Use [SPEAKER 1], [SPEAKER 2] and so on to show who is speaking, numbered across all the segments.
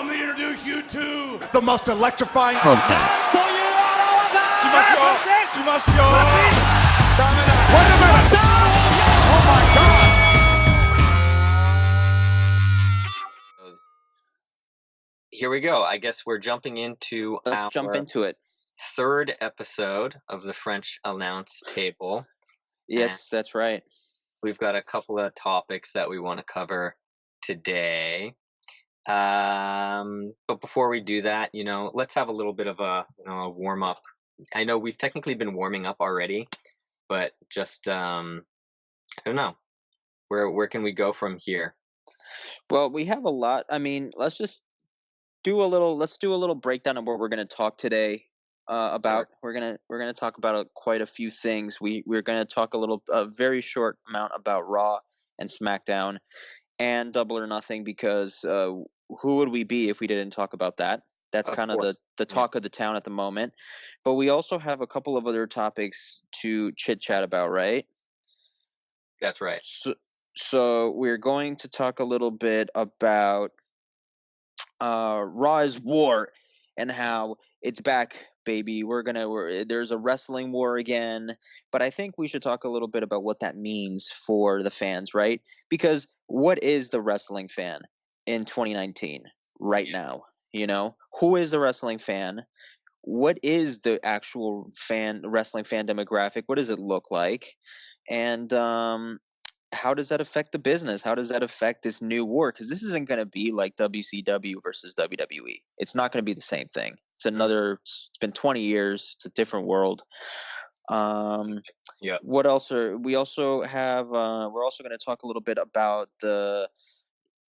[SPEAKER 1] me to introduce you to the most electrifying
[SPEAKER 2] podcast.
[SPEAKER 3] Here we go. I guess we're jumping into
[SPEAKER 2] Let's jump into it.
[SPEAKER 3] third episode of the French announce table.
[SPEAKER 2] Yes, that's right.
[SPEAKER 3] We've got a couple of topics that we want to cover today. But before we do that, let's have a little bit of a warm up. I know we've technically been warming up already, but just I don't know. Where can we go from here?
[SPEAKER 2] Well, we have a lot. I mean, let's do a little breakdown of what we're going to talk today about.
[SPEAKER 3] Sure.
[SPEAKER 2] We're gonna talk about quite a few things. We're going to talk a very short amount about Raw and Smackdown and Double or Nothing, because who would we be if we didn't talk about that? That's kind of the talk of the town at the moment. But we also have a couple of other topics to chit chat about, right?
[SPEAKER 3] That's right.
[SPEAKER 2] So we're going to talk a little bit about Raw is War and how it's back, baby. There's a wrestling war again, but I think we should talk a little bit about what that means for the fans, right? Because what is the wrestling fan in 2019 right now? Who is the wrestling fan? What is the actual wrestling fan demographic? What does it look like? And how does that affect the business? How does that affect this new war? Because this isn't going to be like WCW versus WWE. It's not going to be the same thing. It's been 20 years. It's a different world.
[SPEAKER 3] Yeah.
[SPEAKER 2] What else we also have? We're also going to talk a little bit about the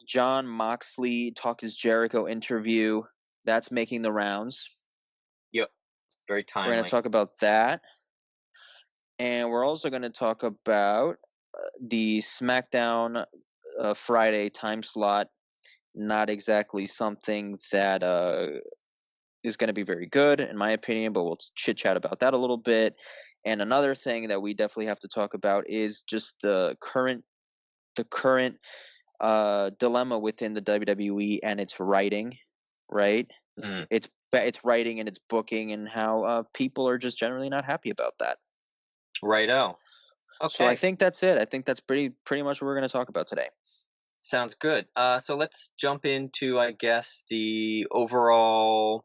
[SPEAKER 2] Jon Moxley Talk Is Jericho interview that's making the rounds.
[SPEAKER 3] Yep. Very timely.
[SPEAKER 2] We're going to talk about that. And we're also going to talk about the SmackDown Friday time slot. Not exactly something that is going to be very good, in my opinion, but we'll chit chat about that a little bit. And another thing that we definitely have to talk about is just the current dilemma within the WWE and its writing, right?
[SPEAKER 3] Mm.
[SPEAKER 2] It's writing and its booking, and how people are just generally not happy about that.
[SPEAKER 3] Righto. Okay.
[SPEAKER 2] So I think that's it. I think that's pretty much what we're going to talk about today.
[SPEAKER 3] Sounds good. So let's jump into, I guess, the overall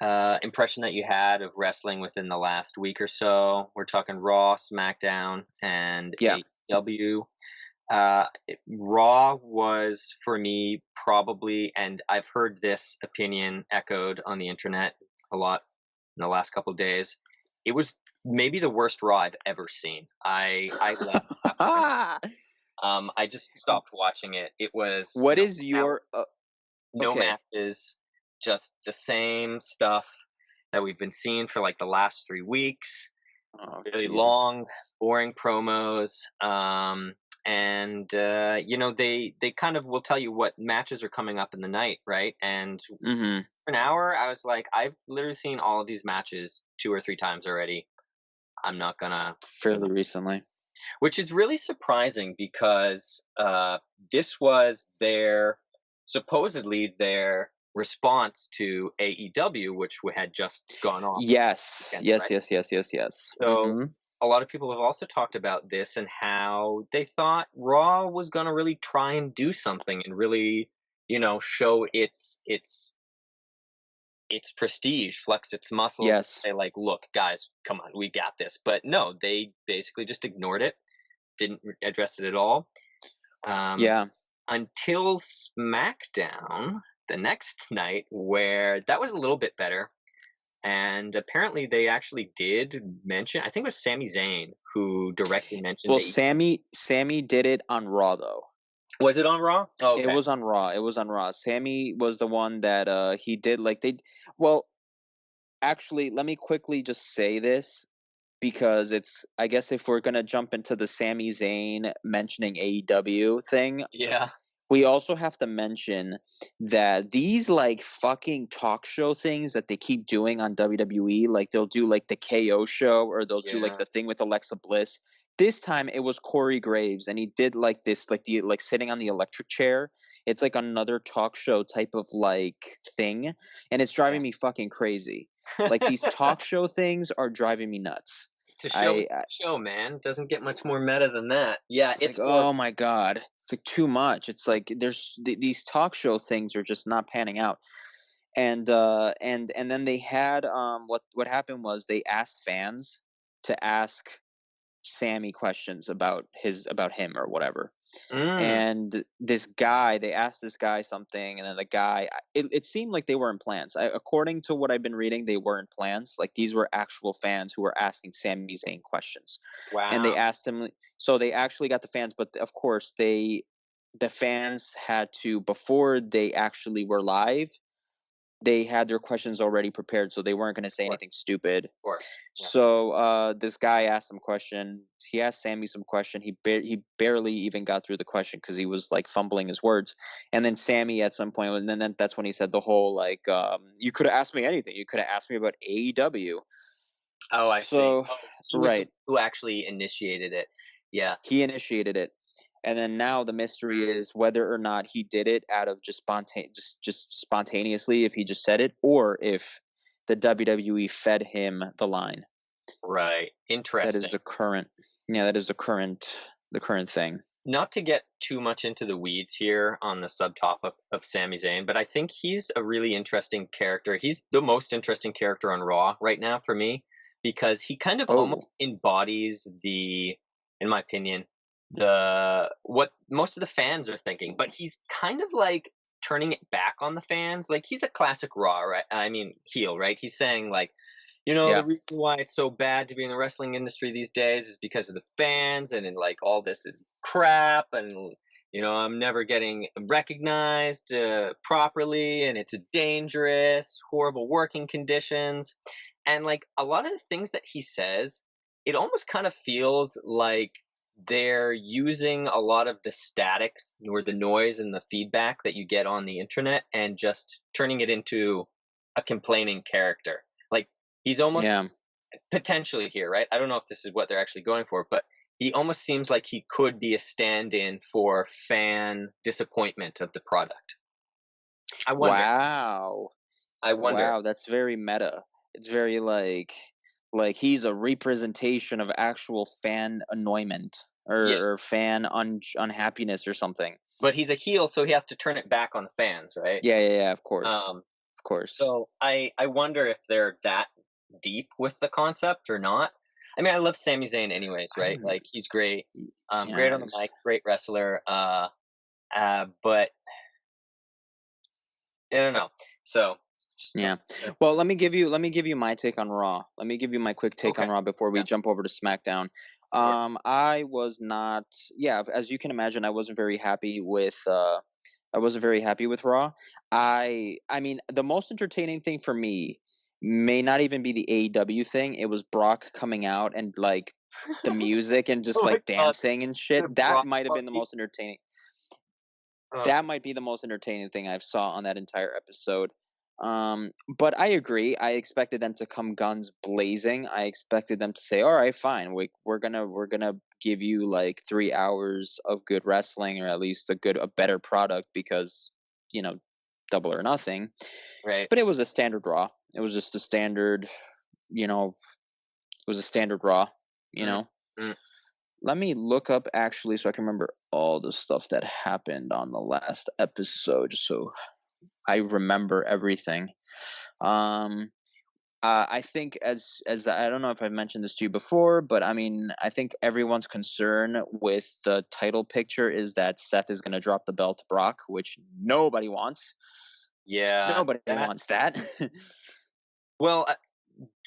[SPEAKER 3] impression that you had of wrestling within the last week or so. We're talking Raw, SmackDown, and AEW. Raw was, for me, probably, and I've heard this opinion echoed on the internet a lot in the last couple of days, it was maybe the worst Raw I've ever seen. I left. I just stopped watching it. It was no matches, just the same stuff that we've been seeing for like the last 3 weeks. Really long, boring promos. And they kind of will tell you what matches are coming up in the night, right? And for an hour, I was like, I've literally seen all of these matches 2 or 3 times already. I'm not gonna
[SPEAKER 2] fairly recently,
[SPEAKER 3] which is really surprising because this was supposedly their response to AEW, which had just gone off.
[SPEAKER 2] Yes.
[SPEAKER 3] So a lot of people have also talked about this and how they thought Raw was gonna really try and do something and really, show its prestige, flex its muscles.
[SPEAKER 2] Yes.
[SPEAKER 3] Say like, look, guys, come on, we got this. But no, they basically just ignored it, didn't address it at all. Until SmackDown the next night, where that was a little bit better. And apparently they actually did mention, I think it was Sami Zayn who directly mentioned.
[SPEAKER 2] Well, Sami did it on Raw, though.
[SPEAKER 3] Was it on Raw?
[SPEAKER 2] Oh, okay. It was on Raw. Sami was the one that he did well, actually, let me quickly just say this, because I guess if we're going to jump into the Sami Zayn mentioning AEW thing.
[SPEAKER 3] Yeah.
[SPEAKER 2] We also have to mention that these like fucking talk show things that they keep doing on WWE, like they'll do like the KO show or they'll do like
[SPEAKER 3] Yeah.
[SPEAKER 2] the thing with Alexa Bliss. This time it was Corey Graves and he did like this, like the like sitting on the electric chair. It's like another talk show type of like thing, and it's driving me fucking crazy. Like these talk show things are driving me nuts.
[SPEAKER 3] It's a show,
[SPEAKER 2] I
[SPEAKER 3] show, man. Doesn't get much more meta than that. Yeah,
[SPEAKER 2] It's like,
[SPEAKER 3] it's
[SPEAKER 2] oh
[SPEAKER 3] horrible.
[SPEAKER 2] my god, it's like too much. It's like these talk show things are just not panning out. And then they had what happened was they asked fans to ask Sammy questions about him or whatever.
[SPEAKER 3] Mm,
[SPEAKER 2] And this guy, they asked this guy something, and then the guy, it seemed like they were in plans. According to what I've been reading, they were in plans. Like these were actual fans who were asking Sami Zayn questions, and they
[SPEAKER 3] wow.
[SPEAKER 2] asked him. So they actually got the fans, but of course the fans had to, before they actually were live, they had their questions already prepared, so they weren't going to say
[SPEAKER 3] Of
[SPEAKER 2] anything
[SPEAKER 3] course.
[SPEAKER 2] stupid.
[SPEAKER 3] Of course. Yeah.
[SPEAKER 2] So this guy asked some question. He asked Sammy some question. He barely even got through the question because he was like fumbling his words. And then Sammy at some point, and then that's when he said the whole like, you could have asked me anything. You could have asked me about AEW.
[SPEAKER 3] Oh, I see.
[SPEAKER 2] So
[SPEAKER 3] Oh, he was the
[SPEAKER 2] right,
[SPEAKER 3] one who actually initiated it. Yeah.
[SPEAKER 2] he initiated it. And then now the mystery is whether or not he did it out of just spontaneously, if he just said it, or if the WWE fed him the line.
[SPEAKER 3] Right.
[SPEAKER 2] That
[SPEAKER 3] Interesting.
[SPEAKER 2] is the current, yeah, that is the current thing.
[SPEAKER 3] Not to get too much into the weeds here on the subtopic of Sami Zayn, but I think he's a really interesting character. He's the most interesting character on Raw right now for me because he kind of
[SPEAKER 2] Oh,
[SPEAKER 3] almost embodies in my opinion, the what most of the fans are thinking, but he's kind of like turning it back on the fans. Like he's a classic Raw, right? I mean, heel, right? He's saying like,
[SPEAKER 2] yeah,
[SPEAKER 3] the reason why it's so bad to be in the wrestling industry these days is because of the fans, and like all this is crap, and I'm never getting recognized properly, and it's dangerous, horrible working conditions, and like a lot of the things that he says, it almost kind of feels like they're using a lot of the static or the noise and the feedback that you get on the internet and just turning it into a complaining character. Like he's almost
[SPEAKER 2] yeah.
[SPEAKER 3] potentially here, right? I don't know if this is what they're actually going for, but he almost seems like he could be a stand-in for fan disappointment of the product. I wonder.
[SPEAKER 2] Wow,
[SPEAKER 3] I wonder.
[SPEAKER 2] wow, that's very meta. It's very like he's a representation of actual fan annoyment
[SPEAKER 3] Yeah,
[SPEAKER 2] or fan unhappiness or something.
[SPEAKER 3] but he's a heel, so he has to turn it back on the fans, right?
[SPEAKER 2] Yeah, yeah, yeah. Of course,
[SPEAKER 3] Um,
[SPEAKER 2] of course.
[SPEAKER 3] so I wonder if they're that deep with the concept or not. I mean, I love Sami Zayn anyways,
[SPEAKER 2] I
[SPEAKER 3] right?
[SPEAKER 2] don't.
[SPEAKER 3] Like he's great, great
[SPEAKER 2] Yeah,
[SPEAKER 3] on the mic, great wrestler. But I don't know. So
[SPEAKER 2] yeah. Well, let me give you my take on Raw. Let me give you my quick take
[SPEAKER 3] okay,
[SPEAKER 2] on Raw before we
[SPEAKER 3] yeah,
[SPEAKER 2] jump over to SmackDown.
[SPEAKER 3] sure.
[SPEAKER 2] I was not, yeah, as you can imagine, I wasn't very happy with Raw. I mean, the most entertaining thing for me may not even be the AEW thing. It was Brock coming out and like the music and just
[SPEAKER 3] Oh my
[SPEAKER 2] like
[SPEAKER 3] god,
[SPEAKER 2] dancing and
[SPEAKER 3] the
[SPEAKER 2] shit. That
[SPEAKER 3] Brock
[SPEAKER 2] might have been the
[SPEAKER 3] puppy.
[SPEAKER 2] most entertaining.
[SPEAKER 3] Uh,
[SPEAKER 2] That might be the most entertaining thing I've saw on that entire episode. But I agree. I expected them to come guns blazing. I expected them to say, "All right, fine. We're gonna give you like 3 hours of good wrestling, or at least a better product because you know, double or nothing."
[SPEAKER 3] right.
[SPEAKER 2] But it was a standard Raw. It was just a standard, you know, it was a standard Raw. You
[SPEAKER 3] Mm,
[SPEAKER 2] know.
[SPEAKER 3] mm.
[SPEAKER 2] Let me look up actually so I can remember all the stuff that happened on the last episode, just so I remember everything. Um, I think as I don't know if I've mentioned this to you before, but I mean I think everyone's concern with the title picture is that Seth is going to drop the belt to Brock, which nobody wants.
[SPEAKER 3] Yeah,
[SPEAKER 2] Nobody
[SPEAKER 3] that.
[SPEAKER 2] wants that.
[SPEAKER 3] Well,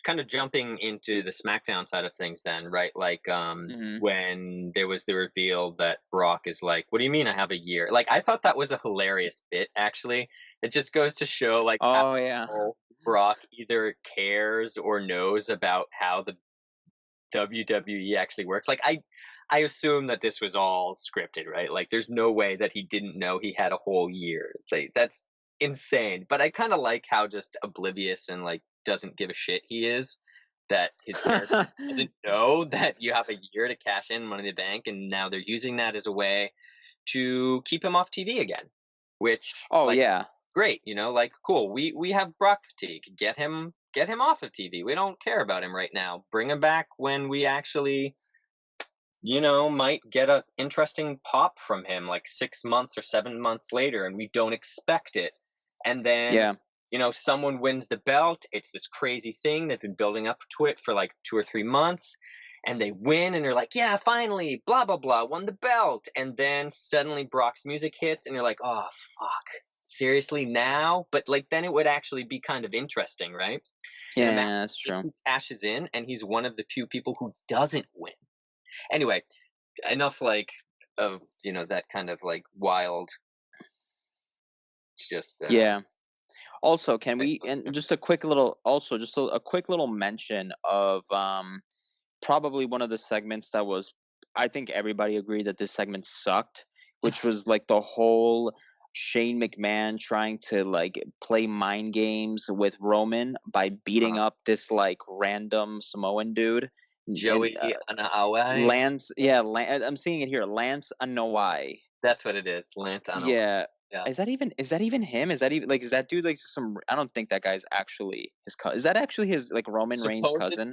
[SPEAKER 3] kind of jumping into the SmackDown side of things, then, right? Like,
[SPEAKER 2] hmm
[SPEAKER 3] when there was the reveal that Brock is like, "What do you mean I have a year?" Like, I thought that was a hilarious bit. Actually, it just goes to show like how
[SPEAKER 2] Oh yeah.
[SPEAKER 3] little Brock either cares or knows about how the WWE actually works. Like, I assume that this was all scripted, right? Like, there's no way that he didn't know he had a whole year. Like, that's insane. But I kind of like how just oblivious and like doesn't give a shit he is. That his character doesn't know that you have a year to cash in Money in the Bank, and now they're using that as a way to keep him off TV again. Which,
[SPEAKER 2] Oh
[SPEAKER 3] like,
[SPEAKER 2] yeah.
[SPEAKER 3] great, like, cool. We have Brock fatigue. Get him off of TV. We don't care about him right now. Bring him back when we actually might get a interesting pop from him like 6 months or 7 months later, and we don't expect it. And then,
[SPEAKER 2] Yeah.
[SPEAKER 3] someone wins the belt. It's this crazy thing. They've been building up to it for like 2 or 3 months, and they win, and they're like, yeah, finally, blah, blah, blah, won the belt. And then suddenly Brock's music hits, and you're like, oh, fuck. Seriously now? But like, then it would actually be kind of interesting, right? And imagine
[SPEAKER 2] Yeah, that's
[SPEAKER 3] if
[SPEAKER 2] true.
[SPEAKER 3] he cashes in and he's one of the few people who doesn't win. Anyway, enough like of that kind of like wild just
[SPEAKER 2] Yeah. Also, can we, and just a quick little, also just a quick little mention of probably one of the segments that was, I think everybody agreed that this segment sucked, which was like the whole Shane McMahon trying to like play mind games with Roman by beating up this like random Samoan dude.
[SPEAKER 3] Joey Anaawai.
[SPEAKER 2] Lance, I'm seeing it here. Lance Anoa'i.
[SPEAKER 3] That's what it is. Lance Anaawai.
[SPEAKER 2] Yeah.
[SPEAKER 3] Yeah.
[SPEAKER 2] Is that even him? Is that even like, is that dude like some, I don't think that guy's actually his cousin. Is that actually his like Roman Reigns cousin?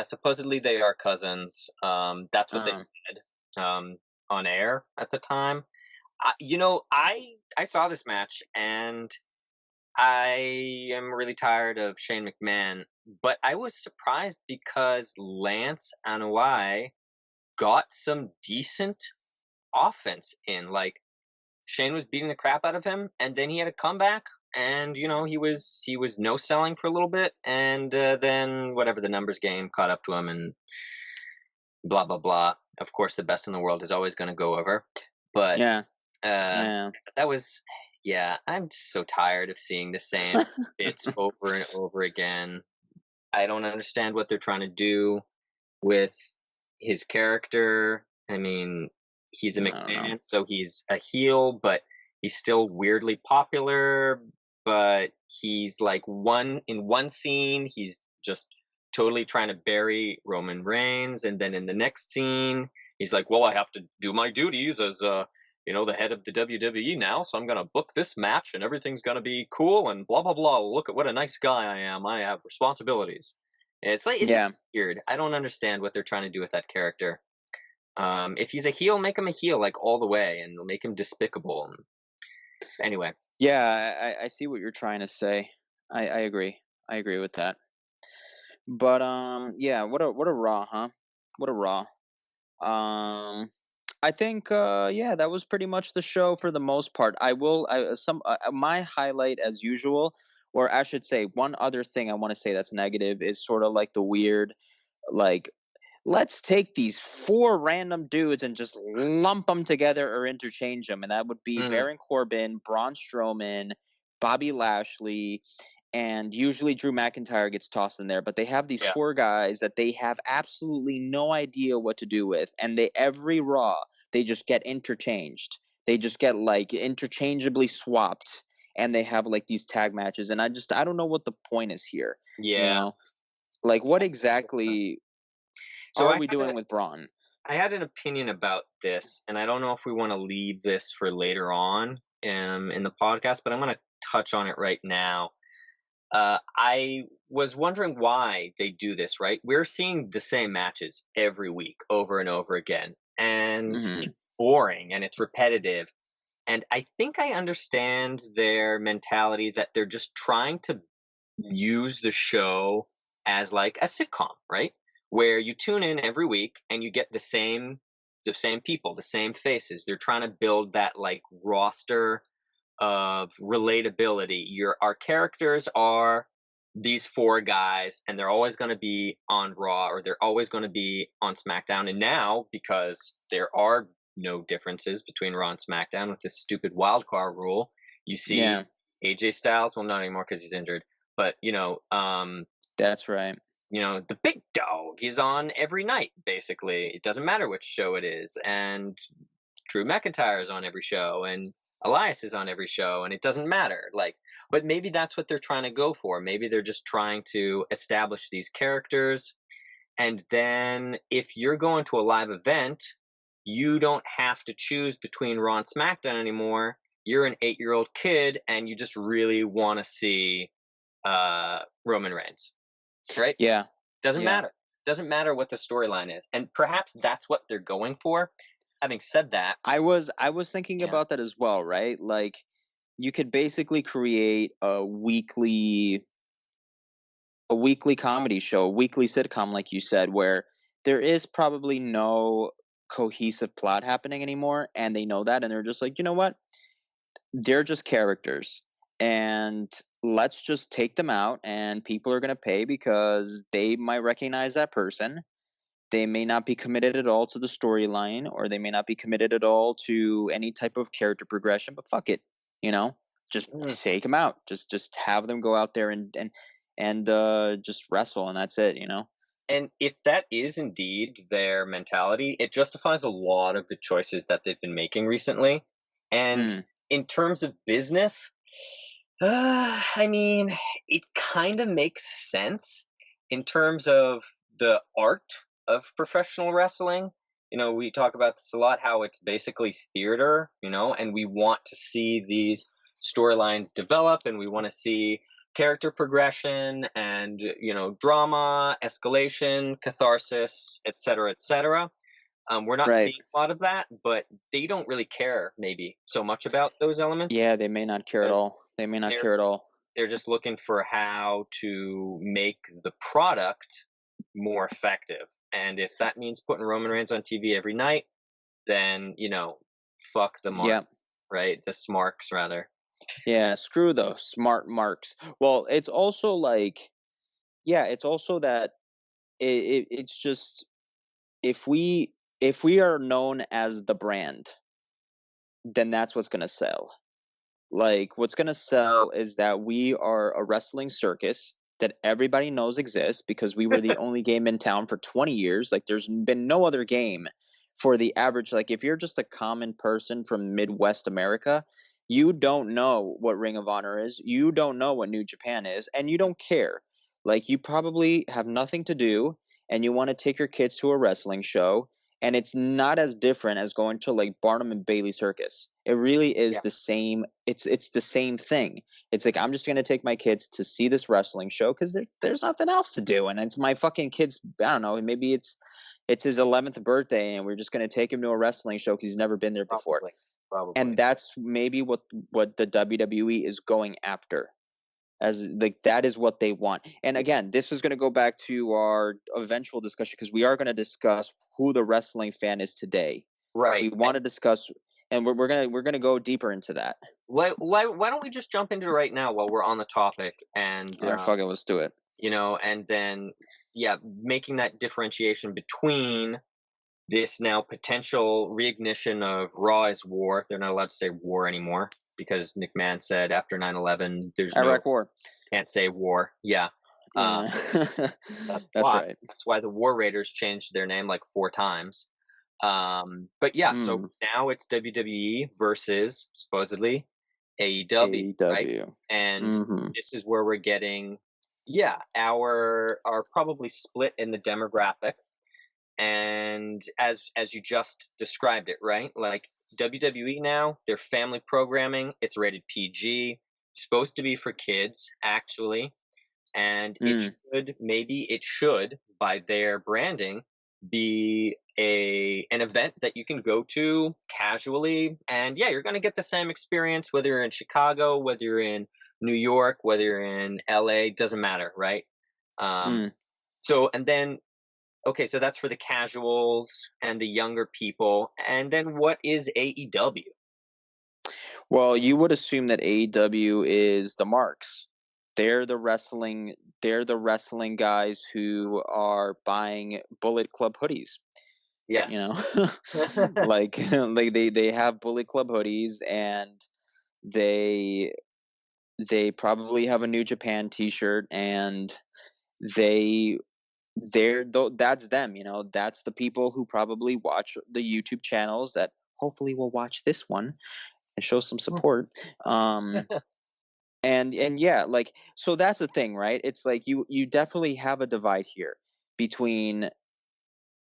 [SPEAKER 3] Supposedly they are cousins. That's what they said on air at the time. I saw this match, and I am really tired of Shane McMahon, but I was surprised because Lance Anoa'i got some decent offense in. Like, Shane was beating the crap out of him, and then he had a comeback, and he was no selling for a little bit, and then whatever, the numbers game caught up to him, and blah blah blah. Of course, the best in the world is always going to go over, but
[SPEAKER 2] Yeah.
[SPEAKER 3] that was, yeah. I'm just so tired of seeing the same bits over and over again. I don't understand what they're trying to do with his character. I mean, he's a
[SPEAKER 2] I don't know.
[SPEAKER 3] McMahon, so he's a heel, but he's still weirdly popular. But he's like in one scene, he's just totally trying to bury Roman Reigns, and then in the next scene, he's like, "Well, I have to do my duties as the head of the WWE now, so I'm gonna book this match, and everything's gonna be cool, and blah blah blah. Look at what a nice guy I am. I have responsibilities." And it's like, it's
[SPEAKER 2] Yeah.
[SPEAKER 3] just weird. I don't understand what they're trying to do with that character. If he's a heel, make him a heel like all the way, and make him despicable. Anyway,
[SPEAKER 2] Yeah, I see what you're trying to say. I agree. I agree with that. But yeah, what a Raw, huh? What a Raw. I think yeah, that was pretty much the show for the most part. My highlight as usual, or I should say one other thing I want to say that's negative is sort of like the weird, like, let's take these four random dudes and just lump them together or interchange them, and that would be Baron Corbin, Braun Strowman, Bobby Lashley, and usually Drew McIntyre gets tossed in there. But they have these four guys that they have absolutely no idea what to do with, and every Raw they just get interchanged. They just get like interchangeably swapped, and they have like these tag matches, and I don't know what the point is here.
[SPEAKER 3] yeah.
[SPEAKER 2] Like, what exactly
[SPEAKER 3] So
[SPEAKER 2] are we doing with Braun?
[SPEAKER 3] I had an opinion about this, and I don't know if we want to leave this for later on in the podcast, but I'm going to touch on it right now. I was wondering why they do this, right? We're seeing the same matches every week over and over again, and it's boring and it's repetitive. And I think I understand their mentality that they're just trying to use the show as like a sitcom, right? Where you tune in every week and you get the same people, the same faces. They're trying to build that like roster of relatability. Our characters are these four guys, and they're always going to be on Raw, or they're always going to be on SmackDown. And now, because there are no differences between Raw and SmackDown with this stupid wild card rule, you see AJ Styles, well, not anymore because he's injured, but
[SPEAKER 2] that's right.
[SPEAKER 3] the big dog is on every night, basically. It doesn't matter which show it is. And Drew McIntyre is on every show, and Elias is on every show, and it doesn't matter. Like, but maybe that's what they're trying to go for. Maybe they're just trying to establish these characters. And then if you're going to a live event, you don't have to choose between Raw and SmackDown anymore. You're an 8-year-old kid, and you just really want to see Roman Reigns, right?
[SPEAKER 2] Yeah.
[SPEAKER 3] Doesn't
[SPEAKER 2] Yeah.
[SPEAKER 3] matter. Doesn't matter what the storyline is, and perhaps that's what they're going for. Having said that,
[SPEAKER 2] I was thinking
[SPEAKER 3] yeah,
[SPEAKER 2] about that as well, right? Like, you could basically create a weekly comedy show, a weekly sitcom, like you said, where there is probably no cohesive plot happening anymore, and they know that, and they're just like, you know what? They're just characters, and let's just take them out, and people are going to pay because they might recognize that person. They may not be committed at all to the storyline, or they may not be committed at all to any type of character progression, but fuck it, just
[SPEAKER 3] mm,
[SPEAKER 2] take them out. Just have them go out there and just wrestle, and that's it.
[SPEAKER 3] and if that is indeed their mentality, it justifies a lot of the choices that they've been making recently. And
[SPEAKER 2] Mm,
[SPEAKER 3] in terms of business, I mean, it kind of makes sense in terms of the art of professional wrestling. We talk about this a lot, how it's basically theater, and we want to see these storylines develop, and we want to see character progression and, drama, escalation, catharsis, etc., etc. We're not
[SPEAKER 2] right.
[SPEAKER 3] seeing a lot of that, but they don't really care maybe so much about those elements
[SPEAKER 2] Yeah, they may not care at
[SPEAKER 3] because
[SPEAKER 2] all. They may not
[SPEAKER 3] they're
[SPEAKER 2] care at all.
[SPEAKER 3] they're just looking for how to make the product more effective. And if that means putting Roman Reigns on TV every night, then, fuck the mark,
[SPEAKER 2] Yeah.
[SPEAKER 3] right? The smarks, rather.
[SPEAKER 2] Yeah, screw those smart marks. Well, it's also like, yeah, it's also that it's just, if we are known as the brand, then that's what's going to sell. Like, what's going to sell is that we are a wrestling circus that everybody knows exists because we were the only game in town for 20 years. Like, there's been no other game for the average. Like, if you're just a common person from Midwest America, you don't know what Ring of Honor is. You don't know what New Japan is, and you don't care. Like, you probably have nothing to do, and you want to take your kids to a wrestling show, and it's not as different as going to like Barnum and Bailey Circus. It really is
[SPEAKER 3] Yeah,
[SPEAKER 2] the same. It's the same thing. It's like, I'm just gonna take my kids to see this wrestling show because there's nothing else to do, and it's my fucking kid's. I don't know. Maybe it's his 11th birthday, and we're just gonna take him to a wrestling show because he's never been there before.
[SPEAKER 3] probably.
[SPEAKER 2] And
[SPEAKER 3] Probably.
[SPEAKER 2] that's maybe what the WWE is going after, as like that is what they want. And again, this is going to go back to our eventual discussion because we are going to discuss who the wrestling fan is today. We
[SPEAKER 3] Right.
[SPEAKER 2] want to discuss, and we're gonna go deeper into that.
[SPEAKER 3] Why don't we just jump into it right now while we're on the topic, and
[SPEAKER 2] All right, fuck it, let's do it.
[SPEAKER 3] and then, yeah, making that differentiation between this now potential reignition of Raw as war. They're not allowed to say war anymore because McMahon said after 9/11 there's no,
[SPEAKER 2] Iraq War.
[SPEAKER 3] can't say war. Yeah.
[SPEAKER 2] Yeah,
[SPEAKER 3] That's
[SPEAKER 2] that's
[SPEAKER 3] why.
[SPEAKER 2] right.
[SPEAKER 3] That's why the War Raiders changed their name like 4 times. But yeah, so
[SPEAKER 2] Mm,
[SPEAKER 3] now it's WWE versus supposedly AEW, right?
[SPEAKER 2] AEW.
[SPEAKER 3] And
[SPEAKER 2] Mm-hmm.
[SPEAKER 3] this is where we're getting, yeah, our probably split in the demographic. And as you just described it, right? Like WWE now, their family programming, it's rated PG, supposed to be for kids, actually, and
[SPEAKER 2] Mm.
[SPEAKER 3] it should by their branding be an event that you can go to casually, and yeah, you're going to get the same experience whether you're in Chicago, whether you're in New York, whether you're in LA, doesn't matter, right? um
[SPEAKER 2] Mm.
[SPEAKER 3] so and then, okay, so that's for the casuals and the younger people, and then what is AEW?
[SPEAKER 2] Well, you would assume that AEW is the marks. They're the wrestling. They're the wrestling guys who are buying Bullet Club hoodies. You
[SPEAKER 3] Yes.
[SPEAKER 2] know, like they have Bullet Club hoodies, and they they probably have a New Japan T-shirt, and they that's them, that's the people who probably watch the YouTube channels that hopefully will watch this one and show some support. Um, and yeah, like, so that's the thing, right? It's like you definitely have a divide here between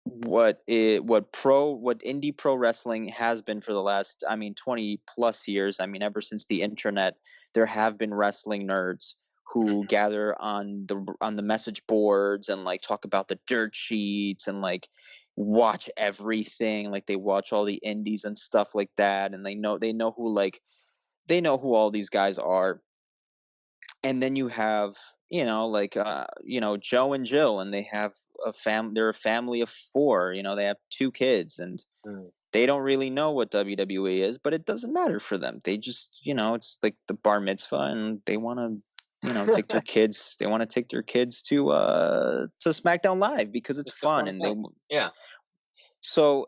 [SPEAKER 2] what indie pro wrestling has been for the last, I mean, 20 plus years. I mean, ever since the internet, there have been wrestling nerds who
[SPEAKER 3] Mhm.
[SPEAKER 2] gather on the message boards and like talk about the dirt sheets and like watch everything, like they watch all the indies and stuff like that, and they know who all these guys are. And then you have, like, Joe and Jill, and they have they're a family of four. They have two kids, and
[SPEAKER 3] Mm.
[SPEAKER 2] they don't really know what WWE is, but it doesn't matter for them. They just, it's like the bar mitzvah, and they want to, take their kids. They want to take their kids to SmackDown Live because it's
[SPEAKER 3] It's a
[SPEAKER 2] fun,
[SPEAKER 3] fun
[SPEAKER 2] and
[SPEAKER 3] thing. Yeah.
[SPEAKER 2] so,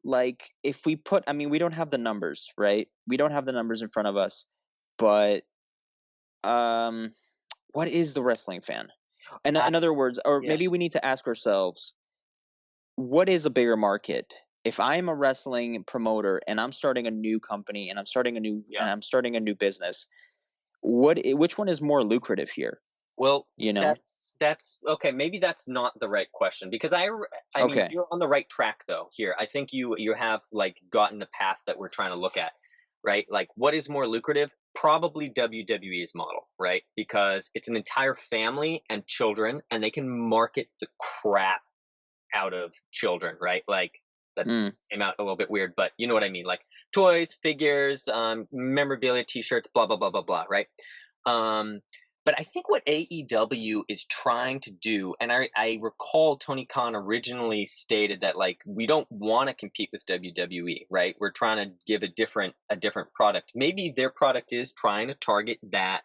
[SPEAKER 2] like, if we put, I mean, we don't have the numbers, right? We don't have the numbers in front of us, but um, what is the wrestling fan?
[SPEAKER 3] I,
[SPEAKER 2] In other words, or
[SPEAKER 3] yeah.
[SPEAKER 2] maybe we need to ask ourselves, what is a bigger market? If I'm a wrestling promoter and I'm starting a new company and
[SPEAKER 3] Yeah.
[SPEAKER 2] I'm starting a new business, which one is more lucrative here?
[SPEAKER 3] Well,
[SPEAKER 2] You know?
[SPEAKER 3] that's okay. Maybe that's not the right question because I mean
[SPEAKER 2] Okay.
[SPEAKER 3] you're on the right track though. Here, I think you have like gotten the path that we're trying to look at, right? Like, what is more lucrative? Probably WWE's model, right? Because it's an entire family and children, and they can market the crap out of children, right? Like that
[SPEAKER 2] Mm,
[SPEAKER 3] came out a little bit weird, but you know what I mean. Like toys, figures, memorabilia, T-shirts, blah blah blah blah blah, right? Um, but I think what AEW is trying to do, and I recall Tony Khan originally stated that like we don't want to compete with WWE, right? We're trying to give a different product. Maybe their product is trying to target that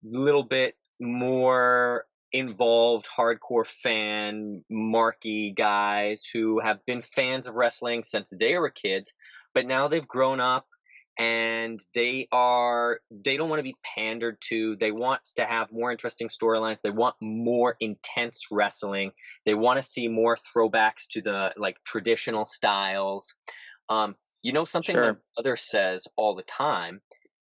[SPEAKER 3] little bit more involved hardcore fan marky guys who have been fans of wrestling since they were kids, but now they've grown up and they don't want to be pandered to. They want to have more interesting storylines. They want more intense wrestling. They want to see more throwbacks to the like traditional styles. Something my
[SPEAKER 2] sure.
[SPEAKER 3] brother says all the time,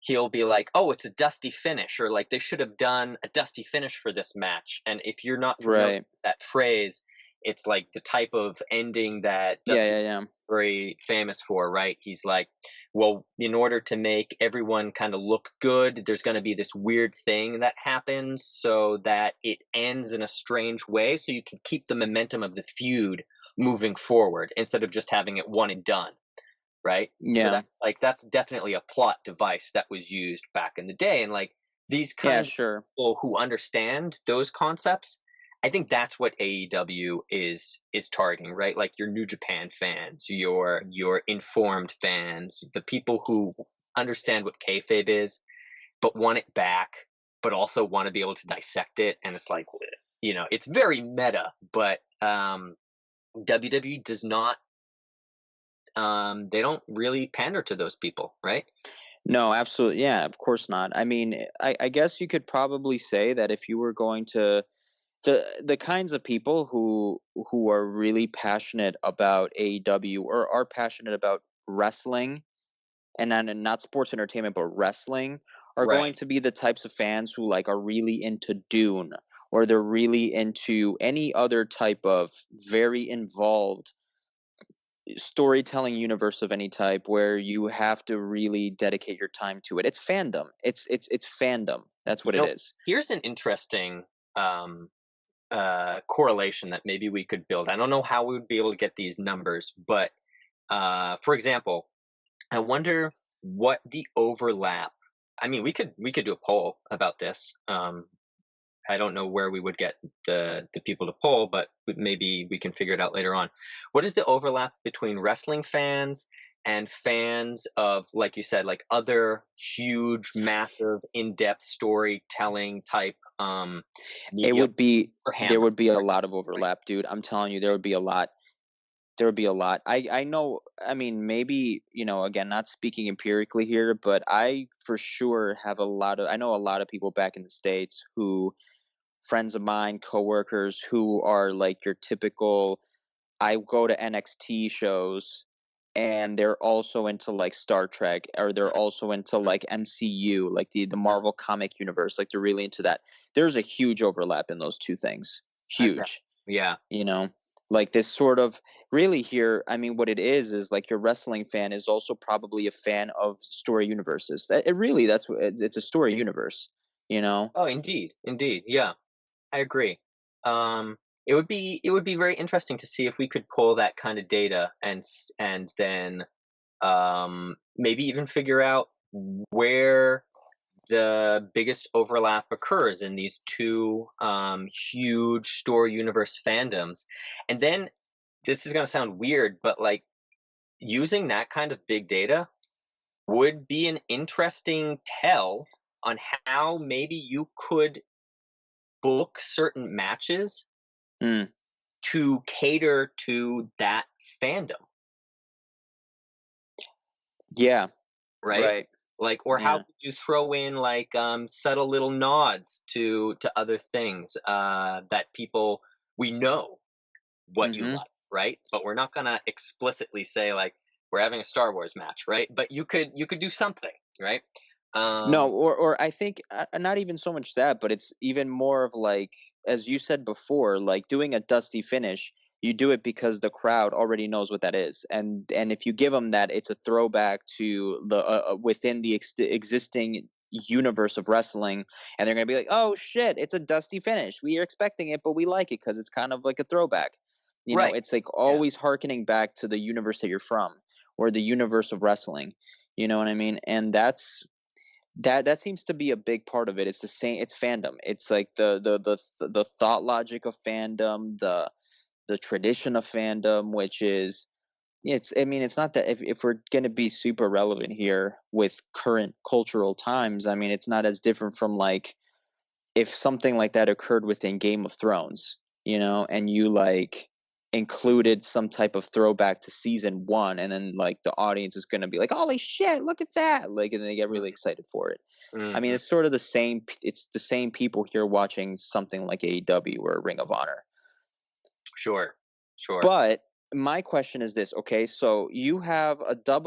[SPEAKER 3] he'll be like, "Oh, it's a dusty finish," or like, "They should have done a dusty finish for this match." And if you're not familiar
[SPEAKER 2] Right.
[SPEAKER 3] with that phrase, it's like the type of ending that
[SPEAKER 2] Yeah,
[SPEAKER 3] Dusty
[SPEAKER 2] yeah, yeah.
[SPEAKER 3] very famous for, right? He's like, well, in order to make everyone kind of look good, there's going to be this weird thing that happens so that it ends in a strange way so you can keep the momentum of the feud moving forward instead of just having it one and done, right? So
[SPEAKER 2] Yeah.
[SPEAKER 3] that's definitely a plot device that was used back in the day, and like these
[SPEAKER 2] Yeah,
[SPEAKER 3] kinds of
[SPEAKER 2] sure.
[SPEAKER 3] people who understand those concepts, I think that's what AEW is targeting, right? Like your New Japan fans, your informed fans, the people who understand what kayfabe is, but want it back, but also want to be able to dissect it. And it's like, it's very meta, but WWE does not they don't really pander to those people, right?
[SPEAKER 2] No, absolutely. Yeah, of course not. I mean, I guess you could probably say that if you were going to the kinds of people who are really passionate about AEW or are passionate about wrestling and not sports entertainment but wrestling are going
[SPEAKER 3] Right.
[SPEAKER 2] to be the types of fans who like are really into Dune, or they're really into any other type of very involved storytelling universe of any type where you have to really dedicate your time to it. It's fandom. It's fandom. That's what
[SPEAKER 3] You
[SPEAKER 2] it
[SPEAKER 3] know,
[SPEAKER 2] is.
[SPEAKER 3] here's an interesting um, correlation that maybe we could build. I don't know how we would be able to get these numbers, but for example, I wonder what the overlap. I mean, we could do a poll about this. I don't know where we would get the people to poll, but maybe we can figure it out later on. What is the overlap between wrestling fans and fans of, like you said, like other huge, massive, in-depth storytelling type
[SPEAKER 2] It
[SPEAKER 3] media
[SPEAKER 2] would be
[SPEAKER 3] or
[SPEAKER 2] There
[SPEAKER 3] Hammer?
[SPEAKER 2] would be a lot of overlap, dude. I'm telling you, there would be a lot. There would be a lot. I know. I mean, maybe, again, not speaking empirically here, but I for sure have a lot of. I know a lot of people back in the States who friends of mine, coworkers who are like your typical, I go to NXT shows and they're also into like Star Trek, or they're also into like MCU, like the Marvel comic universe, like they're really into that. There's a huge overlap in those two things. Huge.
[SPEAKER 3] Yeah.
[SPEAKER 2] You know, like this sort of really here, I mean, what it is like your wrestling fan is also probably a fan of story universes. That's what it's, a story universe, you know?
[SPEAKER 3] Oh, indeed. Yeah, I agree. It would be very interesting to see if we could pull that kind of data and then maybe even figure out where the biggest overlap occurs in these two huge story universe fandoms. And then this is going to sound weird, but like using that kind of big data would be an interesting tell on how maybe you could book certain matches
[SPEAKER 2] Mm,
[SPEAKER 3] to cater to that fandom,
[SPEAKER 2] yeah,
[SPEAKER 3] right?
[SPEAKER 2] right.
[SPEAKER 3] Like, or how
[SPEAKER 2] Yeah.
[SPEAKER 3] could you throw in like subtle little nods to other things that people, we know what you
[SPEAKER 2] Mm-hmm.
[SPEAKER 3] like, right? But we're not gonna explicitly say like we're having a Star Wars match, right? But you could do something, right?
[SPEAKER 2] No,
[SPEAKER 3] Um,
[SPEAKER 2] or I think not even so much that, but it's even more of like, as you said before, like doing a dusty finish. You do it because the crowd already knows what that is, and if you give them that, it's a throwback to the within the existing universe of wrestling, and they're gonna be like, "Oh shit, it's a dusty finish. We are expecting it, but we like it because it's kind of like a throwback." You know,
[SPEAKER 3] right.
[SPEAKER 2] it's like
[SPEAKER 3] Yeah.
[SPEAKER 2] always harkening back to the universe that you're from, or the universe of wrestling. You know what I mean? And that seems to be a big part of it. It's the same. It's fandom. It's like the thought logic of fandom, the tradition of fandom, which is it's. I mean, it's not that if we're going to be super relevant here with current cultural times. I mean, it's not as different from like if something like that occurred within Game of Thrones, you know, and you like included some type of throwback to season one, and then like the audience is going to be like, "Holy shit, look at that!" Like, and they get really excited for it. I mean,
[SPEAKER 3] Mm-hmm.
[SPEAKER 2] it's sort of the same. It's the same people here watching something like AEW or Ring of Honor.
[SPEAKER 3] Sure. Sure.
[SPEAKER 2] But my question is this: okay, so you have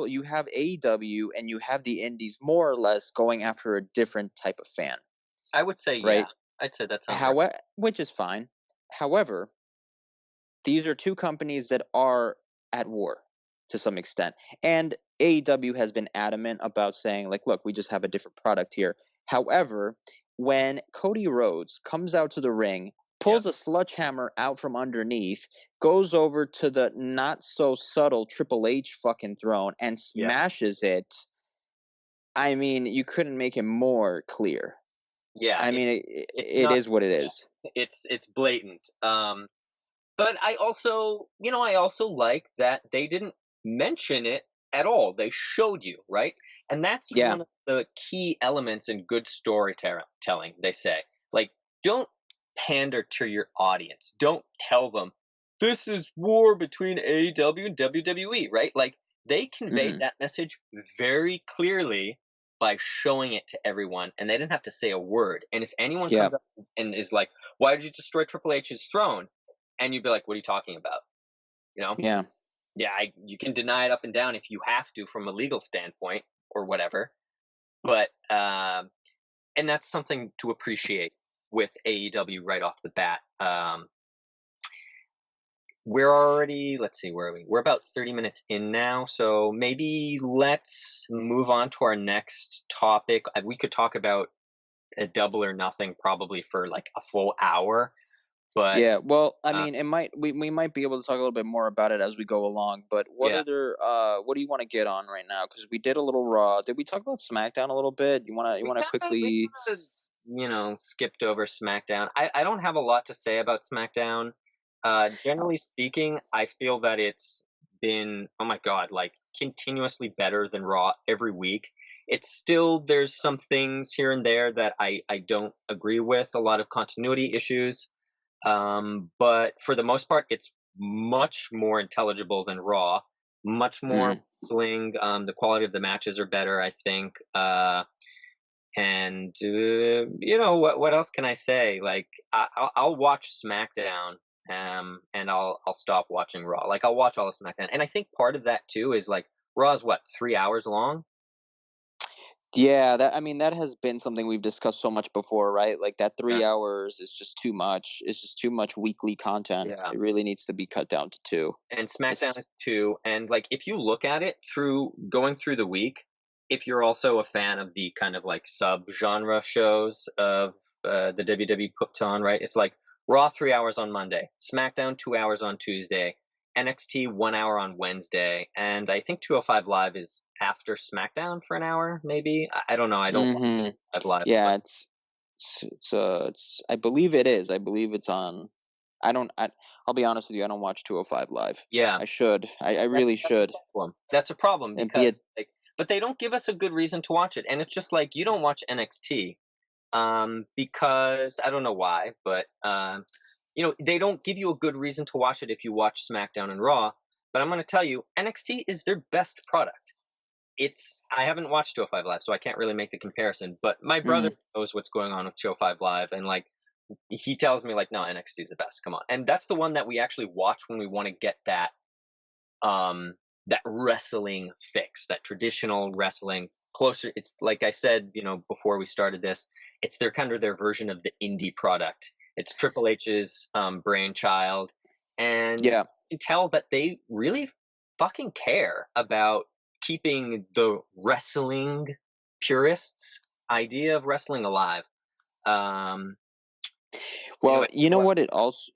[SPEAKER 2] you have AEW, and you have the Indies, more or less going after a different type of fan,
[SPEAKER 3] I would say yeah.
[SPEAKER 2] right?
[SPEAKER 3] I'd say that sounds right.
[SPEAKER 2] However, which is fine. However, these are two companies that are at war to some extent. And AEW has been adamant about saying, like, look, we just have a different product here. However, when Cody Rhodes comes out to the ring,
[SPEAKER 3] Yeah.
[SPEAKER 2] pulls a sledgehammer out from underneath, goes over to the not so subtle Triple H fucking throne and
[SPEAKER 3] Yeah.
[SPEAKER 2] smashes it, I mean, you couldn't make it more clear.
[SPEAKER 3] Yeah.
[SPEAKER 2] I mean,
[SPEAKER 3] It's
[SPEAKER 2] it
[SPEAKER 3] not.
[SPEAKER 2] is what it
[SPEAKER 3] Yeah.
[SPEAKER 2] is.
[SPEAKER 3] It's blatant. But I also like that they didn't mention it at all. They showed you, right? And that's
[SPEAKER 2] Yeah.
[SPEAKER 3] one of the key elements in good storytelling, they say. Like, don't pander to your audience. Don't tell them this is war between AEW and WWE, right? Like, they conveyed
[SPEAKER 2] Hmm.
[SPEAKER 3] that message very clearly by showing it to everyone, and they didn't have to say a word. And if anyone
[SPEAKER 2] Yeah.
[SPEAKER 3] comes up and is like, "Why did you destroy Triple H's throne?" and you'd be like, "What are you talking about?" You know?
[SPEAKER 2] Yeah.
[SPEAKER 3] Yeah, you can deny it up and down if you have to from a legal standpoint or whatever. But and that's something to appreciate with AEW right off the bat. We're already, let's see, where are we? We're about 30 minutes in now, so maybe let's move on to our next topic. We could talk about a double or nothing probably for like a full hour, but
[SPEAKER 2] Yeah, well, I
[SPEAKER 3] uh,
[SPEAKER 2] mean, we might be able to talk a little bit more about it as we go along, but
[SPEAKER 3] yeah.
[SPEAKER 2] what do you want to get on right now? Because we did a little Raw. Did we talk about SmackDown a little bit? You
[SPEAKER 3] We
[SPEAKER 2] wanna
[SPEAKER 3] we
[SPEAKER 2] quickly?
[SPEAKER 3] kind of, skipped over SmackDown. I don't have a lot to say about SmackDown. Generally speaking, I feel that it's been, oh my god, like continuously better than Raw every week. It's still, there's some things here and there that I don't agree with, a lot of continuity issues. But for the most part, it's much more intelligible than Raw, much more
[SPEAKER 2] Mm,
[SPEAKER 3] wrestling. The quality of the matches are better, I think. And you know what else can I say? Like I'll watch SmackDown, and I'll stop watching Raw. Like I'll watch all of SmackDown, and I think part of that too is like Raw's what, 3 hours long?
[SPEAKER 2] Yeah, that I mean that has been something we've discussed so much before, right? Like that
[SPEAKER 3] Yeah.
[SPEAKER 2] 3 hours is just too much. It's just too much weekly content.
[SPEAKER 3] Yeah.
[SPEAKER 2] It really needs to be cut down to two.
[SPEAKER 3] And SmackDown
[SPEAKER 2] It's
[SPEAKER 3] is two. And like if you look at it through going through the week, if you're also a fan of the kind of like sub genre shows of the WWE puts on, right? It's like Raw 3 hours on Monday, SmackDown 2 hours on Tuesday, NXT 1 hour on Wednesday, and I think 205 Live is after SmackDown for an hour, maybe. I don't know. I don't watch
[SPEAKER 2] hmm
[SPEAKER 3] 205 Live, but
[SPEAKER 2] Yeah, it's I believe it is. I believe it's on. I don't. I'll be honest with you. I don't watch 205 Live.
[SPEAKER 3] yeah.
[SPEAKER 2] I should. I
[SPEAKER 3] That's
[SPEAKER 2] really
[SPEAKER 3] that's a
[SPEAKER 2] should.
[SPEAKER 3] problem. That's a problem
[SPEAKER 2] And be it.
[SPEAKER 3] because like, but they don't give us a good reason to watch it, and it's just like you don't watch NXT, because I don't know why, but they don't give you a good reason to watch it if you watch SmackDown and Raw. But I'm going to tell you, NXT is their best product. I haven't watched 205 Live, so I can't really make the comparison. But my brother
[SPEAKER 2] Mm,
[SPEAKER 3] knows what's going on with 205 Live, and like he tells me like, no, NXT is the best. Come on, and that's the one that we actually watch when we want to get um that wrestling fix, that traditional wrestling closer. It's like I said, before we started this, it's their kind of their version of the indie product. It's Triple H's brainchild, and
[SPEAKER 2] yeah.
[SPEAKER 3] you can tell that they really fucking care about keeping the wrestling purists idea of wrestling alive. um
[SPEAKER 2] Well,
[SPEAKER 3] it's what
[SPEAKER 2] you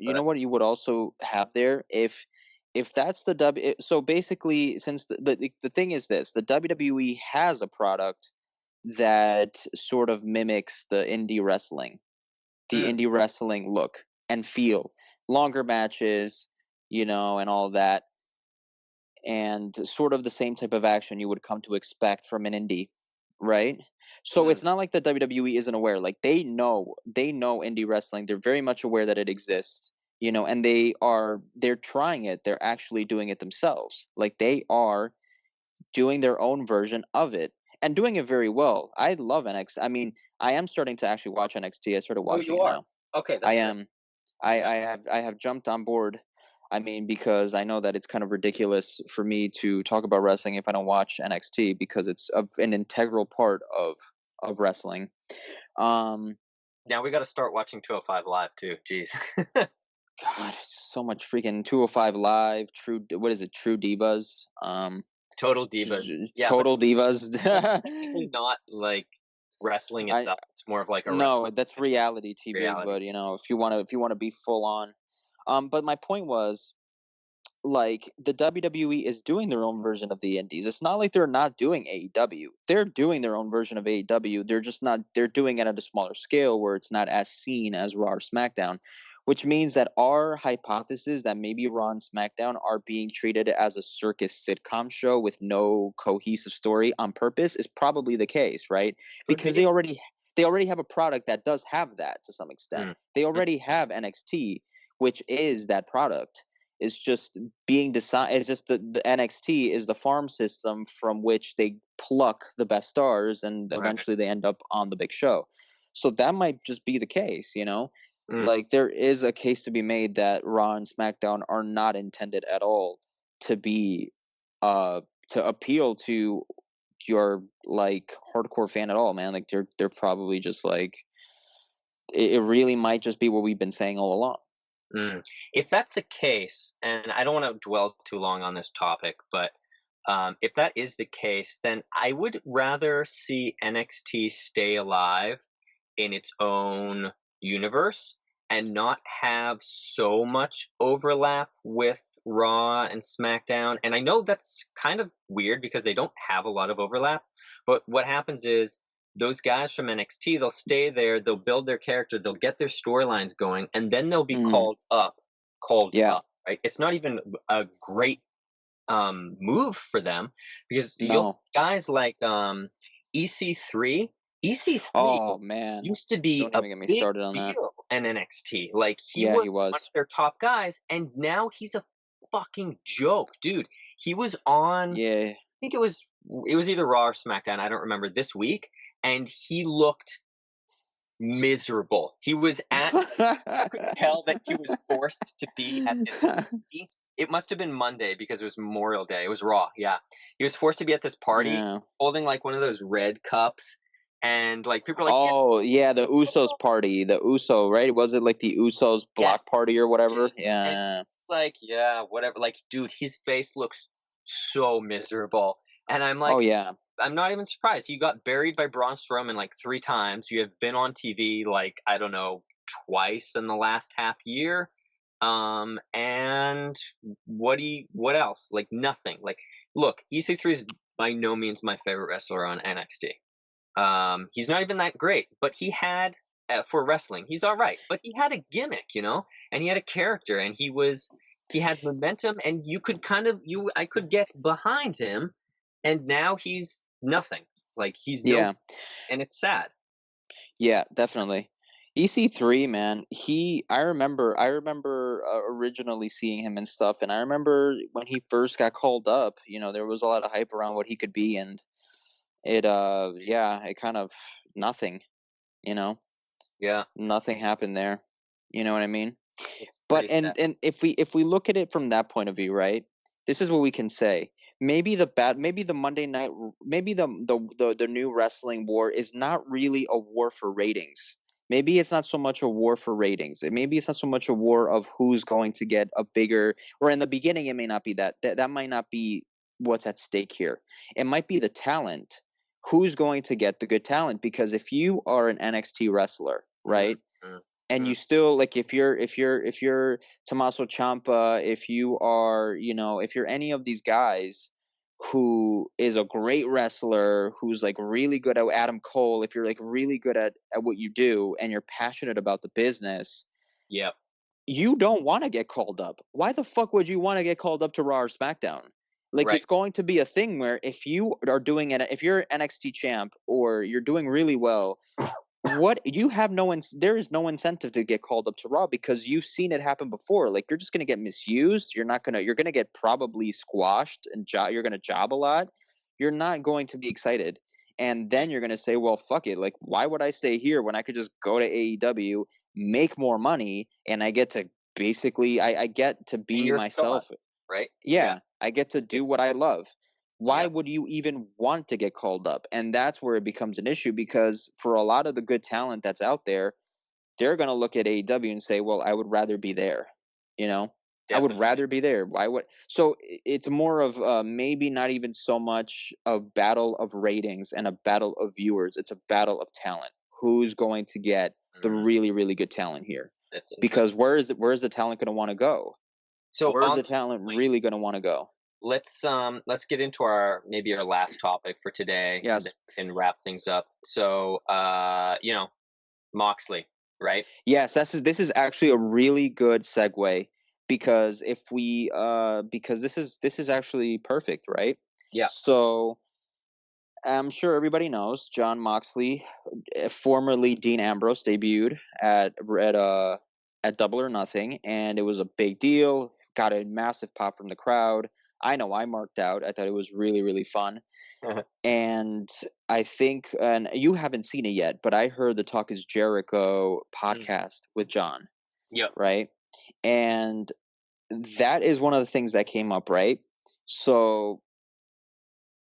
[SPEAKER 3] but
[SPEAKER 2] know what you would also have there if that's the so basically since the thing is this, the WWE has a product that sort of mimics the
[SPEAKER 3] mm,
[SPEAKER 2] indie wrestling look and feel. Longer matches, and all that, and sort of the same type of action you would come to expect from an indie, right? So
[SPEAKER 3] mm,
[SPEAKER 2] it's not like the WWE isn't aware. Like they know indie wrestling. They're very much aware that it exists, and they're trying it. They're actually doing it themselves. Like they are doing their own version of it and doing it very well. I love NXT. I mean, I am starting to actually watch NXT. I started
[SPEAKER 3] oh,
[SPEAKER 2] watching
[SPEAKER 3] you
[SPEAKER 2] it
[SPEAKER 3] are.
[SPEAKER 2] now.
[SPEAKER 3] Okay,
[SPEAKER 2] I
[SPEAKER 3] that's great.
[SPEAKER 2] am.
[SPEAKER 3] Yeah.
[SPEAKER 2] I have jumped on board. I mean, because I know that it's kind of ridiculous for me to talk about wrestling if I don't watch NXT because it's an integral part of wrestling. Um,
[SPEAKER 3] Now we got to start watching 205 Live too. Jeez.
[SPEAKER 2] God, it's so much freaking 205 Live, what is it? True Divas,
[SPEAKER 3] Total Divas. Yeah, but
[SPEAKER 2] Total Divas.
[SPEAKER 3] that's technically not like wrestling
[SPEAKER 2] I
[SPEAKER 3] itself. It's more of like a
[SPEAKER 2] No,
[SPEAKER 3] wrestling
[SPEAKER 2] that's reality TV.
[SPEAKER 3] reality
[SPEAKER 2] But
[SPEAKER 3] TV.
[SPEAKER 2] if you want to be full on, but my point was, like, the WWE is doing their own version of the indies. It's not like they're not doing AEW. They're doing their own version of AEW. They're doing it at a smaller scale where it's not as seen as Raw or SmackDown, which means that our hypothesis that maybe Raw and SmackDown are being treated as a circus sitcom show with no cohesive story on purpose is probably the case, right?
[SPEAKER 3] Could
[SPEAKER 2] Because
[SPEAKER 3] be.
[SPEAKER 2] they already have a product that does have that to some extent.
[SPEAKER 3] Mm,
[SPEAKER 2] They
[SPEAKER 3] mm,
[SPEAKER 2] already have NXT, which is that product. It's just being decided. It's just the NXT is the farm system from which they pluck the best stars, and
[SPEAKER 3] right.
[SPEAKER 2] eventually they end up on the big show. So that might just be the case,
[SPEAKER 3] Mm,
[SPEAKER 2] Like there is a case to be made that Raw and SmackDown are not intended at all to be to appeal to your like hardcore fan at all, man. Like they're probably just like it really might just be what we've been saying all along.
[SPEAKER 3] mm. If that's the case, and I don't want to dwell too long on this topic, but if that is the case, then I would rather see NXT stay alive in its own universe and not have so much overlap with Raw and SmackDown. And I know that's kind of weird because they don't have a lot of overlap, but what happens is those guys from NXT, they'll stay there, they'll build their character, they'll get their storylines going, and then they'll be
[SPEAKER 2] Mm,
[SPEAKER 3] called
[SPEAKER 2] yeah.
[SPEAKER 3] up, right? It's not even a great move for them because you'll see
[SPEAKER 2] No.
[SPEAKER 3] guys like EC3. EC3
[SPEAKER 2] Oh man.
[SPEAKER 3] used to be
[SPEAKER 2] Don't
[SPEAKER 3] a
[SPEAKER 2] even get me
[SPEAKER 3] big
[SPEAKER 2] started on that.
[SPEAKER 3] deal in NXT. Like he
[SPEAKER 2] Yeah,
[SPEAKER 3] was
[SPEAKER 2] he
[SPEAKER 3] one of
[SPEAKER 2] was.
[SPEAKER 3] their top guys, and now he's a fucking joke, dude. He was on. I
[SPEAKER 2] Yeah.
[SPEAKER 3] think it was either Raw or SmackDown. I don't remember this week, and he looked miserable. He was at you could tell that he was forced to be at this party. It must have been Monday because it was Memorial Day. It was Raw, yeah. He was forced to be at this party
[SPEAKER 2] Yeah.
[SPEAKER 3] holding like one of those red cups, and like people are like, "Yes,
[SPEAKER 2] Oh yeah, the Usos party, the Uso, right? Was it like the Usos block
[SPEAKER 3] yes,
[SPEAKER 2] party or whatever?
[SPEAKER 3] yes." And
[SPEAKER 2] Yeah.
[SPEAKER 3] like, yeah, whatever. Like, dude, his face looks so miserable. And I'm
[SPEAKER 2] Oh
[SPEAKER 3] like,
[SPEAKER 2] yeah.
[SPEAKER 3] I'm not even surprised. You got buried by Braun Strowman like 3 times. You have been on TV like, I don't know, twice in the last half year. And what else? Like nothing. Like, look, EC3 is by no means my favorite wrestler on NXT. He's not even that great, but he had for wrestling, he's all right. But he had a gimmick, and he had a character, and he had momentum, and you could kind of I could get behind him, and now he's nothing. Like he's no,
[SPEAKER 2] Yeah.
[SPEAKER 3] and it's sad.
[SPEAKER 2] Yeah, definitely. EC3, man, I remember originally seeing him and stuff, and I remember when he first got called up, there was a lot of hype around what he could be, and it kind of nothing, you know,
[SPEAKER 3] Yeah,
[SPEAKER 2] nothing happened there. You know what I mean?
[SPEAKER 3] it's
[SPEAKER 2] But
[SPEAKER 3] pretty sad.
[SPEAKER 2] and if we look at it from that point of view, right? This is what we can say. Maybe the Monday night, maybe the new wrestling war is not really a war for ratings. Maybe it's not so much a war for ratings. Maybe it's not so much a war of who's going to get a bigger. Or in the beginning, it may not be that. That might not be what's at stake here. It might be the talent. Who's going to get the good talent? Because if you are an NXT wrestler,
[SPEAKER 3] Mm,
[SPEAKER 2] right?
[SPEAKER 3] mm,
[SPEAKER 2] And
[SPEAKER 3] mm.
[SPEAKER 2] you still like if you're Tommaso Ciampa, if you are, if you're any of these guys who is a great wrestler, who's like really good at Adam Cole, if you're like really good at what you do and you're passionate about the business,
[SPEAKER 3] Yep.
[SPEAKER 2] you don't want to get called up. Why the fuck would you want to get called up to Raw or SmackDown? Like
[SPEAKER 3] Right.
[SPEAKER 2] it's going to be a thing where if you are doing it, if you're NXT champ or you're doing really well, what you have there is no incentive to get called up to Raw because you've seen it happen before. Like you're just gonna get misused. You're gonna get probably squashed and you're gonna job a lot. You're not going to be excited. And then you're gonna say, well, fuck it. Like, why would I stay here when I could just go to AEW, make more money, and I get to basically I get to
[SPEAKER 3] And
[SPEAKER 2] be
[SPEAKER 3] you're a star,
[SPEAKER 2] myself.
[SPEAKER 3] right? Yeah.
[SPEAKER 2] Yeah, I get to
[SPEAKER 3] Yep.
[SPEAKER 2] do what I love. Why
[SPEAKER 3] Yep.
[SPEAKER 2] would you even want to get called up? And that's where it becomes an issue because for a lot of the good talent that's out there, they're going to look at AEW and say, "Well, I would rather be there." You know, I would
[SPEAKER 3] Definitely.
[SPEAKER 2] rather be there. Why would? So it's more of maybe not even so much a battle of ratings and a battle of viewers. It's a battle of talent. Who's going to get the
[SPEAKER 3] Mm,
[SPEAKER 2] really, really good talent here?
[SPEAKER 3] that's interesting.
[SPEAKER 2] Because where is the talent going to want to go?
[SPEAKER 3] So
[SPEAKER 2] Where is
[SPEAKER 3] on
[SPEAKER 2] the
[SPEAKER 3] that
[SPEAKER 2] talent
[SPEAKER 3] point,
[SPEAKER 2] really going to want to go?
[SPEAKER 3] let's get into our maybe our last topic for today, and then
[SPEAKER 2] Yes.
[SPEAKER 3] we can wrap things up. So Moxley, right?
[SPEAKER 2] Yes, this is actually a really good segue because because this is actually perfect, right?
[SPEAKER 3] Yeah.
[SPEAKER 2] So I'm sure everybody knows John Moxley, formerly Dean Ambrose, debuted at Double or Nothing, and it was a big deal. Got a massive pop from the crowd. I know I marked out. I thought it was really, really fun. And I think, and you haven't seen it yet, but I heard the Talk is Jericho
[SPEAKER 3] Mm,
[SPEAKER 2] podcast with John,
[SPEAKER 3] yep.
[SPEAKER 2] right? And that is one of the things that came up, right? So,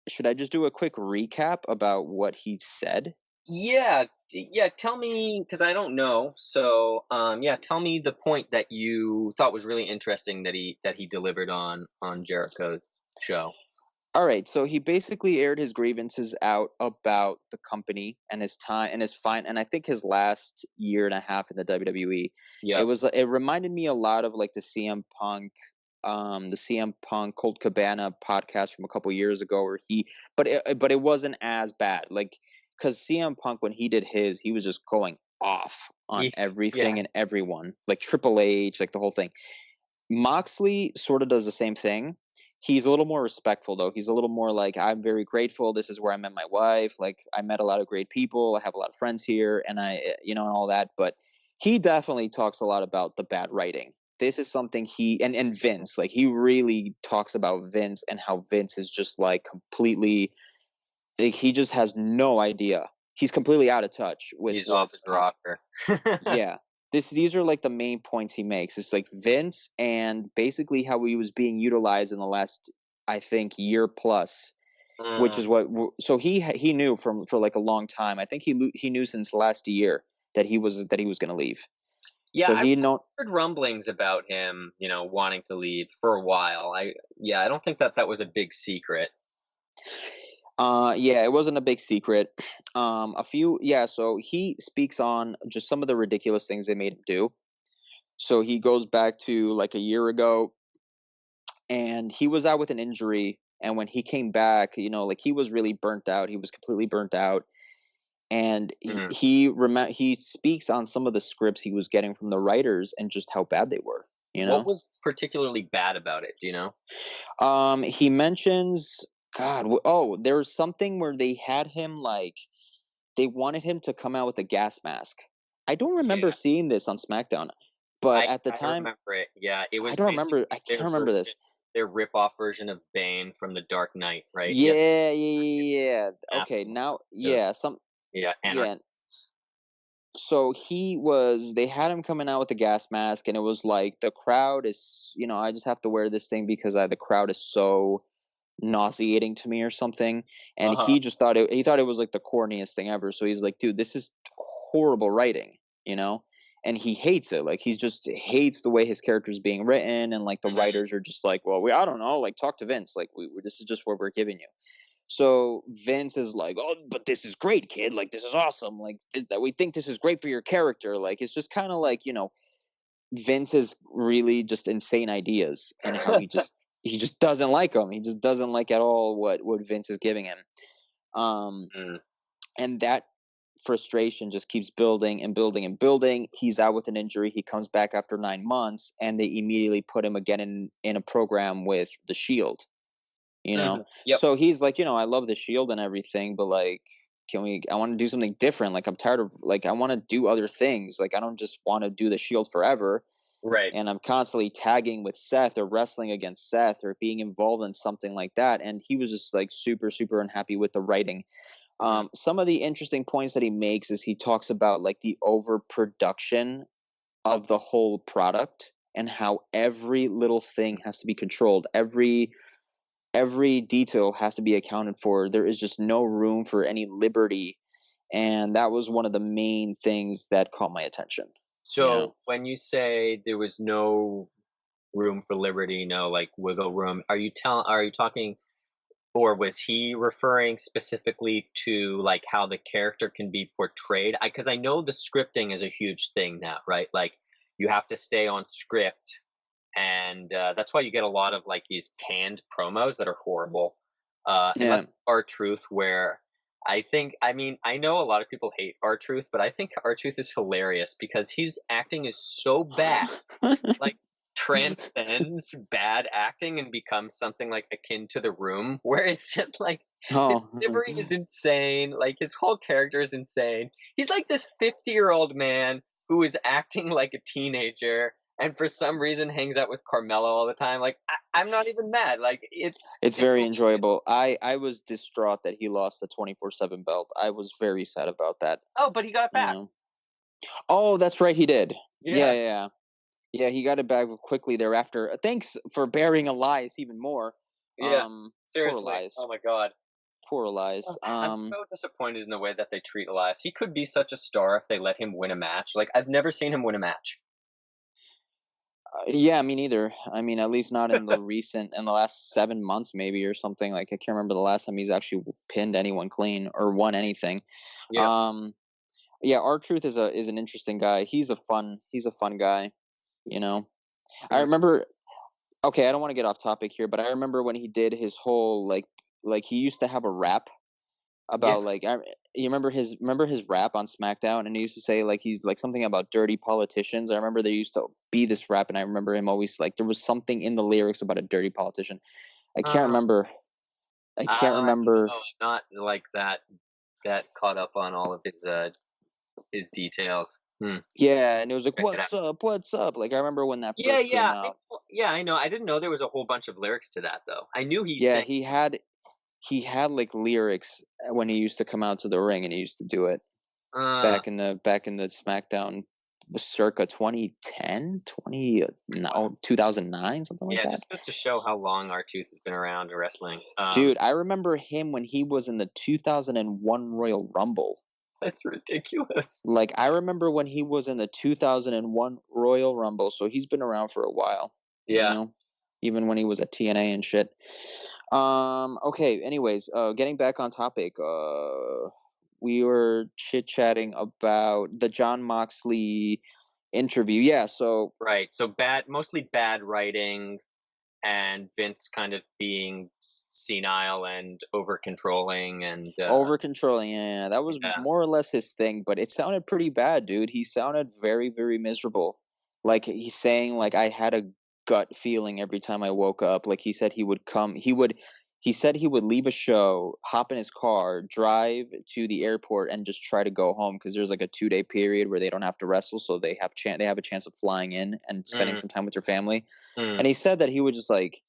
[SPEAKER 2] should I just do a quick recap about what he said?
[SPEAKER 3] Yeah, yeah. Tell me, because I don't know. So, yeah, tell me the point that you thought was really interesting that he delivered on Jericho's show.
[SPEAKER 2] All right, so he basically aired his grievances out about the company and his time and his fine, and I think his last year and a half in the WWE.
[SPEAKER 3] Yep.
[SPEAKER 2] It reminded me a lot of like the CM Punk Colt Cabana podcast from a couple years ago, where but it wasn't as bad, like because CM Punk when he did his, he was just going off on
[SPEAKER 3] Yeah.
[SPEAKER 2] everything and everyone, like Triple H, like the whole thing. Moxley sort of does the same thing. He's a little more respectful though. He's a little more like, I'm very grateful. This is where I met my wife. Like I met a lot of great people. I have a lot of friends here and and all that. But he definitely talks a lot about the bad writing. This is something and Vince, like he really talks about Vince and how Vince is just like completely, like, he just has no idea. he's completely out of touch with
[SPEAKER 3] He's off his rocker.
[SPEAKER 2] Yeah. These are like the main points he makes. It's like Vince and basically how he was being utilized in the last, I think, year plus, which is what. So he knew for like a long time. I think he knew since last year that he was going to leave.
[SPEAKER 3] Yeah,
[SPEAKER 2] So
[SPEAKER 3] I
[SPEAKER 2] he know.
[SPEAKER 3] heard rumblings about him, wanting to leave for a while. I don't think that was a big secret.
[SPEAKER 2] Yeah, it wasn't a big secret. So he speaks on just some of the ridiculous things they made him do. So he goes back to like a year ago, and he was out with an injury. And when he came back, like he was really burnt out. He was completely burnt out. And he speaks on some of the scripts he was getting from the writers and just how bad they were.
[SPEAKER 3] What was particularly bad about it? Do you know?
[SPEAKER 2] He mentions, God, there was something where they had him like, they wanted him to come out with a gas mask. I don't remember seeing this on SmackDown, but at the time,
[SPEAKER 3] I remember it. Yeah, it was.
[SPEAKER 2] I don't remember. I can't remember this.
[SPEAKER 3] Their rip-off version of Bane from The Dark Knight, right?
[SPEAKER 2] Yeah. Okay, now,
[SPEAKER 3] Yeah,
[SPEAKER 2] anarchists. So they had him coming out with a gas mask, and it was like the crowd is, I just have to wear this thing because the crowd is so nauseating to me or something. And he just thought it was like the corniest thing ever. So he's like, dude, this is horrible writing, and he hates it. Like, he just hates the way his character is being written. And like the writers are just like, well, I don't know, like talk to Vince. Like this is just what we're giving you. So Vince is like, oh, but this is great, kid. Like, this is awesome. Like, that we think this is great for your character. Like, it's just kind of like, Vince is really just insane ideas, and how he just doesn't like them. He just doesn't like at all what Vince is giving him. And that frustration just keeps building and building and building. He's out with an injury. He comes back after 9 months, and they immediately put him again in a program with the Shield.
[SPEAKER 3] Yep.
[SPEAKER 2] So he's like, I love the Shield and everything, but like, I want to do something different. Like, I'm tired of, like, I want to do other things. Like, I don't just want to do the Shield forever.
[SPEAKER 3] Right.
[SPEAKER 2] And I'm constantly tagging with Seth or wrestling against Seth or being involved in something like that. And he was just like super, super unhappy with the writing. Some of the interesting points that he makes is he talks about like the overproduction of the whole product and how every little thing has to be controlled. Every detail has to be accounted for. There is just no room for any liberty. And that was one of the main things that caught my attention.
[SPEAKER 3] So when you say there was no room for liberty, no like wiggle room, are you talking, or was he referring specifically to like how the character can be portrayed? Because I know the scripting is a huge thing now, right? Like, you have to stay on script, and that's why you get a lot of like these canned promos that are horrible. Unless R-Truth, where I know a lot of people hate R-Truth, but I think R-Truth is hilarious because his acting is so bad, like transcends bad acting and becomes something like akin to The Room, where it's just like his delivery is insane, like his whole character is insane. He's like this 50-year-old man who is acting like a teenager, and for some reason hangs out with Carmelo all the time. Like, I'm not even mad. Like, it's
[SPEAKER 2] very enjoyable. I was distraught that he lost the 24/7 belt. I was very sad about that.
[SPEAKER 3] Oh, but he got it back.
[SPEAKER 2] Oh, that's right, he did. Yeah. Yeah, he got it back quickly thereafter. Thanks for burying Elias even more.
[SPEAKER 3] Yeah, seriously.
[SPEAKER 2] Poor Elias.
[SPEAKER 3] Oh my god.
[SPEAKER 2] Poor Elias.
[SPEAKER 3] I'm so disappointed in the way that they treat Elias. He could be such a star if they let him win a match. Like, I've never seen him win a match.
[SPEAKER 2] Yeah, me neither. I mean, at least not in the last 7 months, maybe, or something. Like, I can't remember the last time he's actually pinned anyone clean or won anything.
[SPEAKER 3] Yeah.
[SPEAKER 2] R-Truth is an interesting guy. He's a fun guy. I remember. Okay, I don't want to get off topic here, but I remember when he did his whole like he used to have a rap about you remember his rap on SmackDown, and he used to say like he's like something about dirty politicians. I remember there used to be this rap, and I remember him always like there was something in the lyrics about a dirty politician. I can't remember.
[SPEAKER 3] No, not like that caught up on all of his details.
[SPEAKER 2] Yeah, and it was like, what's up? Like, I remember when that first came out.
[SPEAKER 3] I know. I didn't know there was a whole bunch of lyrics to that, though. I knew he
[SPEAKER 2] he had like lyrics when he used to come out to the ring, and he used to do it
[SPEAKER 3] Uh,
[SPEAKER 2] back in the SmackDown circa 2010, 2009, something like
[SPEAKER 3] yeah,
[SPEAKER 2] that.
[SPEAKER 3] just goes to show how long our tooth has been around wrestling.
[SPEAKER 2] Dude, I remember him when he was in the 2001 Royal Rumble.
[SPEAKER 3] That's ridiculous.
[SPEAKER 2] Like, I remember when he was in the 2001 Royal Rumble, so he's been around for a while,
[SPEAKER 3] Yeah.
[SPEAKER 2] even when he was at TNA and shit. Okay, anyways, getting back on topic, we were chit-chatting about the John Moxley interview. Yeah, so
[SPEAKER 3] Right. So mostly bad writing, and Vince kind of being senile and over controlling, and
[SPEAKER 2] over controlling, yeah, that was
[SPEAKER 3] yeah.
[SPEAKER 2] more or less his thing, but it sounded pretty bad, dude. He sounded very, very miserable. Like he's saying, like I had a gut feeling every time I woke up. Like he said he would leave a show, hop in his car, drive to the airport, and just try to go home because there's like a 2-day period where they don't have to wrestle, so they have a chance of flying in and spending
[SPEAKER 3] Mm,
[SPEAKER 2] some time with their family.
[SPEAKER 3] mm,
[SPEAKER 2] And he said that he would just like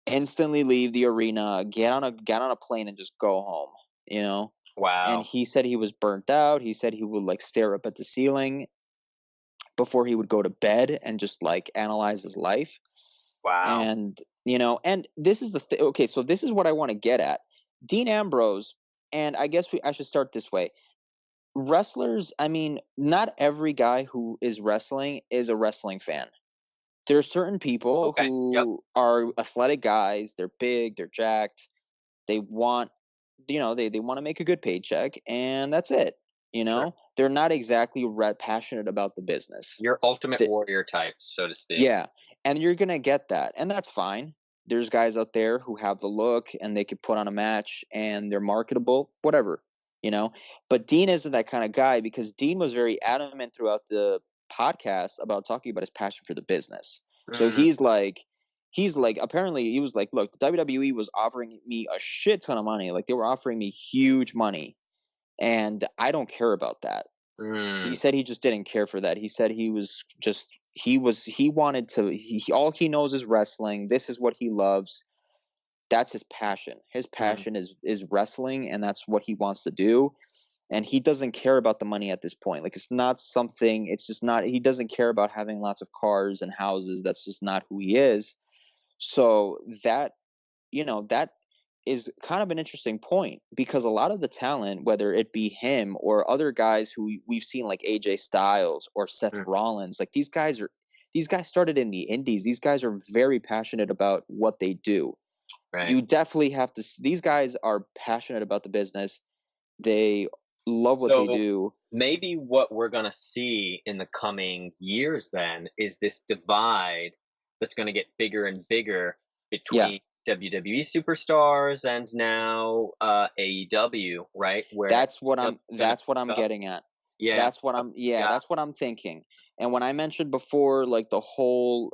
[SPEAKER 2] instantly leave the arena, get on a plane and just go home, you know? And
[SPEAKER 3] wow.
[SPEAKER 2] he said he was burnt out. He said he would like stare up at the ceiling before he would go to bed and just like analyze his life.
[SPEAKER 3] Wow.
[SPEAKER 2] And and this is okay, so this is what I want to get at. Dean Ambrose, and I guess I should start this way. Wrestlers, I mean, not every guy who is wrestling is a wrestling fan. There are certain people
[SPEAKER 3] Okay. Yep.
[SPEAKER 2] who are athletic guys, they're big, they're jacked, they want they want to make a good paycheck, and that's it.
[SPEAKER 3] Sure.
[SPEAKER 2] They're not exactly passionate about the business.
[SPEAKER 3] Your ultimate
[SPEAKER 2] Th-
[SPEAKER 3] warrior types, so to speak.
[SPEAKER 2] yeah, and you're gonna get that, and that's fine. There's guys out there who have the look and they could put on a match and they're marketable, whatever, you know. But Dean isn't that kind of guy because Dean was very adamant throughout the podcast about talking about his passion for the business. So
[SPEAKER 3] Mm,
[SPEAKER 2] he's like apparently he was like, look, the WWE was offering me a shit ton of money, like they were offering me huge money, and I don't care about that. He
[SPEAKER 3] mm,
[SPEAKER 2] said he just didn't care for that. He said he wanted to all he knows is wrestling. This is what he loves. That's his passion. His
[SPEAKER 3] mm,
[SPEAKER 2] passion is wrestling, and that's what he wants to do. And he doesn't care about the money at this point. Like it's just not he doesn't care about having lots of cars and houses. That's just not who he is. So that is kind of an interesting point because a lot of the talent, whether it be him or other guys who we've seen like AJ Styles or Seth
[SPEAKER 3] mm.
[SPEAKER 2] Rollins, like these guys started in the indies. These guys are very passionate about what they do.
[SPEAKER 3] Right.
[SPEAKER 2] You definitely have to these guys are passionate about the business. They love what they
[SPEAKER 3] So
[SPEAKER 2] do.
[SPEAKER 3] maybe what we're going to see in the coming years then is this divide that's going to get bigger and bigger
[SPEAKER 2] Yeah.
[SPEAKER 3] between WWE superstars and now AEW, right? Where AEW is gonna
[SPEAKER 2] That's what I'm
[SPEAKER 3] pick up.
[SPEAKER 2] getting at.
[SPEAKER 3] Yeah, yeah,
[SPEAKER 2] That's what I'm thinking. And when I mentioned before like the whole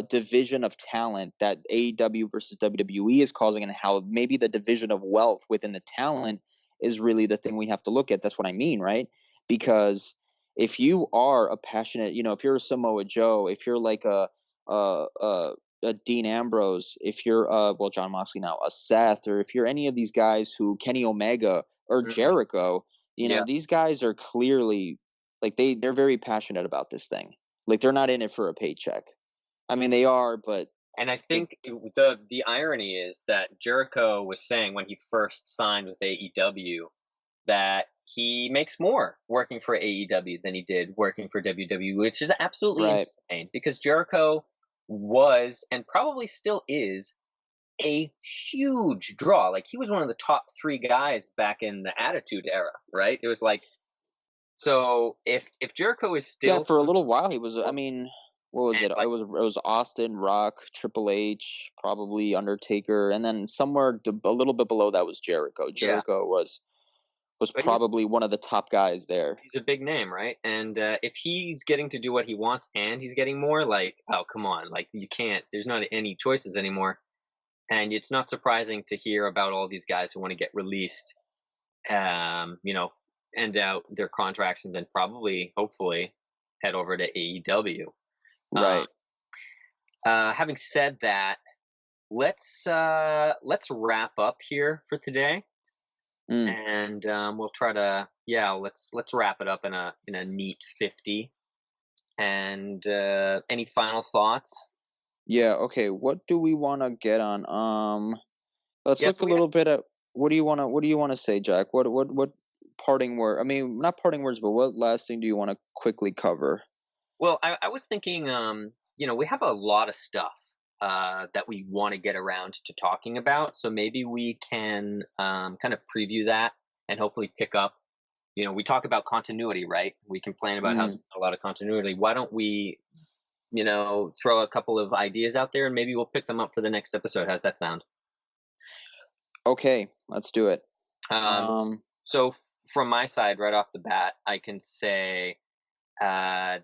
[SPEAKER 2] division of talent that AEW versus WWE is causing, and how maybe the division of wealth within the talent is really the thing we have to look at. That's what I mean, right? Because if you are a passionate, if you're a Samoa Joe, if you're like a a Dean Ambrose, if you're John Moxley now, a Seth, or if you're any of these guys who Kenny Omega or
[SPEAKER 3] mm,
[SPEAKER 2] Jericho,
[SPEAKER 3] yeah.
[SPEAKER 2] these guys are clearly like they're very passionate about this thing. Like they're not in it for a paycheck. I mean they are, but
[SPEAKER 3] And I
[SPEAKER 2] they're
[SPEAKER 3] think the irony is that Jericho was saying when he first signed with AEW that he makes more working for AEW than he did working for WWE, which is absolutely
[SPEAKER 2] right.
[SPEAKER 3] insane because Jericho was and probably still is a huge draw. Like he was one of the top 3 guys back in the Attitude Era, right? It was like so if Jericho is
[SPEAKER 2] Yeah,
[SPEAKER 3] still
[SPEAKER 2] for a
[SPEAKER 3] coming
[SPEAKER 2] little while he was. I mean, what was
[SPEAKER 3] and
[SPEAKER 2] it? It
[SPEAKER 3] like
[SPEAKER 2] was Austin, Rock, Triple H, probably Undertaker, and then somewhere a little bit below that was Jericho.
[SPEAKER 3] yeah,
[SPEAKER 2] Jericho was
[SPEAKER 3] but he's
[SPEAKER 2] probably one of the top guys there.
[SPEAKER 3] he's a big name, right? And if he's getting to do what he wants and he's getting more, like, oh, come on, like you can't. There's not any choices anymore, and it's not surprising to hear about all these guys who want to get released, you know, end out their contracts and then probably, hopefully, head over to AEW. Um,
[SPEAKER 2] Right.
[SPEAKER 3] having said that, let's wrap up here for today,
[SPEAKER 2] Mm.
[SPEAKER 3] and we'll try to, yeah, let's wrap it up in a neat 50. And any final thoughts?
[SPEAKER 2] Yeah. Okay. What do we want to get on? Let's
[SPEAKER 3] Yeah,
[SPEAKER 2] look
[SPEAKER 3] so
[SPEAKER 2] a
[SPEAKER 3] we had,
[SPEAKER 2] little bit at what do you want to say, Jack? What parting word? I mean, not parting words, but what last thing do you want to quickly cover?
[SPEAKER 3] well, I was thinking, we have a lot of stuff that we want to get around to talking about, so maybe we can kind of preview that and hopefully pick up. We talk about continuity, right? We complain about how
[SPEAKER 2] Mm.
[SPEAKER 3] there's not a lot of continuity. Why don't we, throw a couple of ideas out there, and maybe we'll pick them up for the next episode? How's that sound?
[SPEAKER 2] Okay, let's do it.
[SPEAKER 3] Um,
[SPEAKER 2] Um.
[SPEAKER 3] so from my side, right off the bat, I can say uh,